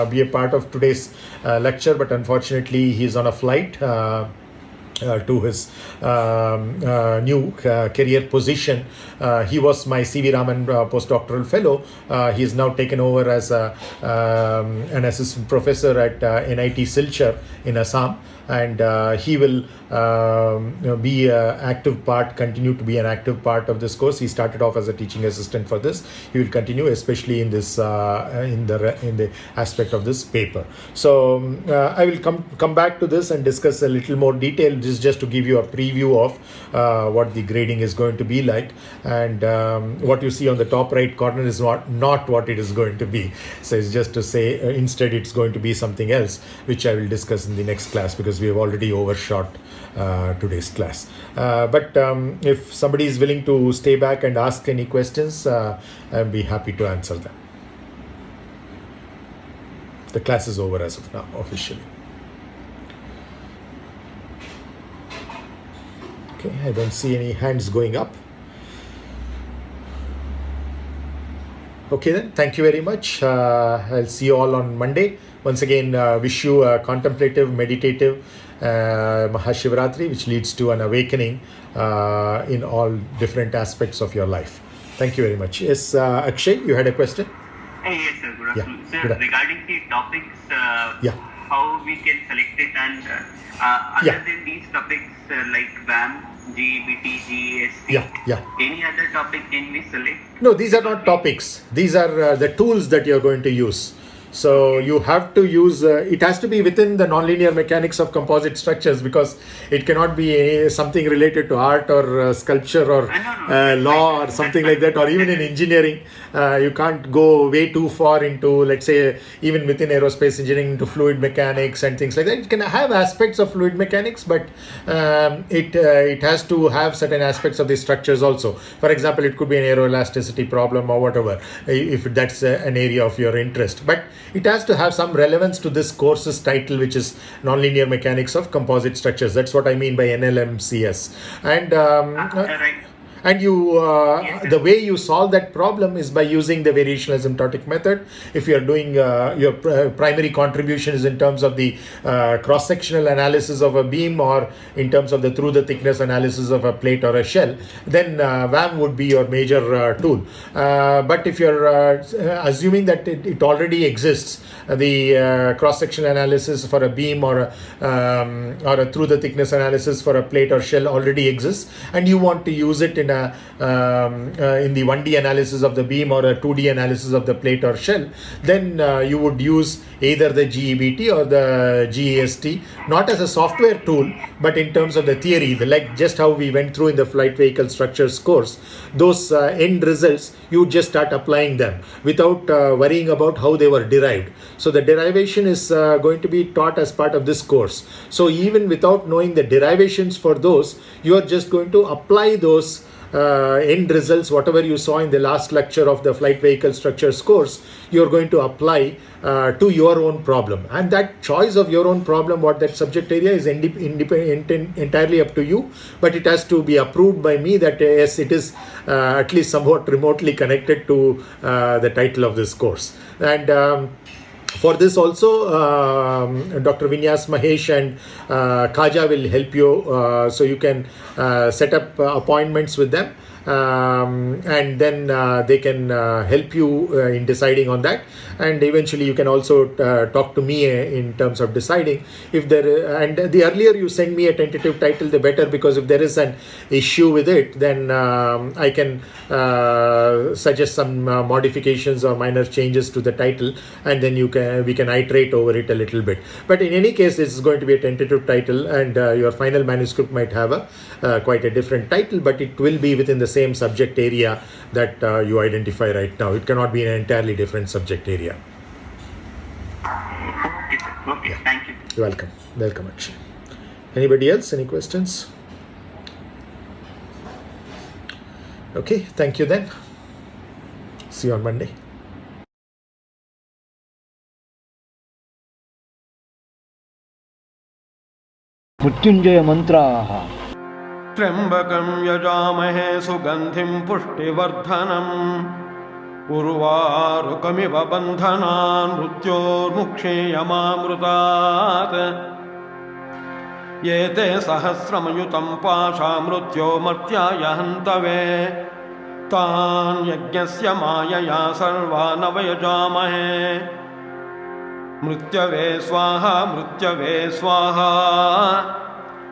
be a part of today's lecture, but unfortunately he's on a flight to his new career position. He was my C.V. Raman postdoctoral fellow. He is now taken over as an assistant professor at NIT Silchar in Assam, and he will continue to be an active part of this course. He started off as a teaching assistant for this. He will continue, especially in this in the aspect of this paper. So I will come back to this and discuss a little more detail. is just to give you a preview of what the grading is going to be like. And what you see on the top right corner is not what it is going to be. So it's just to say instead it's going to be something else, which I will discuss in the next class, because we have already overshot today's class. But if somebody is willing to stay back and ask any questions, I'll be happy to answer them. The class is over as of now, officially. Okay, I don't see any hands going up. Okay then, thank you very much. I'll see you all on Monday. Once again, wish you a contemplative, meditative mahāśivarātri, which leads to an awakening in all different aspects of your life. Thank you very much. Yes, Akshay, you had a question? Yes, sir. Good afternoon. Yeah. Sir, regarding the topics, how we can select it, and other than these topics like VAM, GBT, GEST, any other topic can we select? No, these are not topics. These are the tools that you're going to use. So you have to use, it has to be within the nonlinear mechanics of composite structures, because it cannot be something related to art or sculpture or law or something like that, or even in engineering. You can't go way too far into, let's say, even within aerospace engineering, into fluid mechanics and things like that. It can have aspects of fluid mechanics, but it has to have certain aspects of the structures also. For example, it could be an aeroelasticity problem or whatever, if that's an area of your interest. But it has to have some relevance to this course's title, which is Nonlinear Mechanics of Composite Structures. That's what I mean by NLMCS. And Right. and you the way you solve that problem is by using the variational asymptotic method. If you are doing your primary contribution is in terms of the cross-sectional analysis of a beam, or in terms of the through the thickness analysis of a plate or a shell, then VAM would be your major tool. But if you're assuming that it already exists, the cross-sectional analysis for a beam or a through the thickness analysis for a plate or shell already exists, and you want to use it in the 1D analysis of the beam or a 2D analysis of the plate or shell, then you would use either the GEBT or the GEST, not as a software tool, but in terms of the theory, like just how we went through in the flight vehicle structures course. Those end results, you just start applying them without worrying about how they were derived. So the derivation is going to be taught as part of this course. So even without knowing the derivations for those, you are just going to apply those end results, whatever you saw in the last lecture of the flight vehicle structures course, you're going to apply to your own problem. And that choice of your own problem, what that subject area is, entirely up to you, but it has to be approved by me that yes, it is at least somewhat remotely connected to the title of this course. And for this also, Dr. Vinyas Mahesh and Kaja will help you, so you can set up appointments with them, and then they can help you in deciding on that. And eventually you can also talk to me in terms of deciding if there, and the earlier you send me a tentative title, the better, because if there is an issue with it, then I can suggest some modifications or minor changes to the title, and then we can iterate over it a little bit. But in any case, this is going to be a tentative title, and your final manuscript might have a quite a different title, but it will be within the same subject area that you identify right now. It cannot be an entirely different subject area. Okay, sir. Okay, thank you. You're welcome. Welcome, Akshay. Anybody else? Any questions? Okay, thank you then. See you on Monday. Mrityunjay मंत्राः त्र्यंबकं यजामहे सुगंधिं पुष्टिवर्धनम् उर्वारुकमिव बन्धनान् मृत्योर्मुक्षीयमामृतात् ये ते सहस्रमयुतं पाशा मृत्योर्मर्त्याय हन्तवे तान् यज्ञस्य मायया सर्वान् वयजामहे मृत्यवे स्वाहा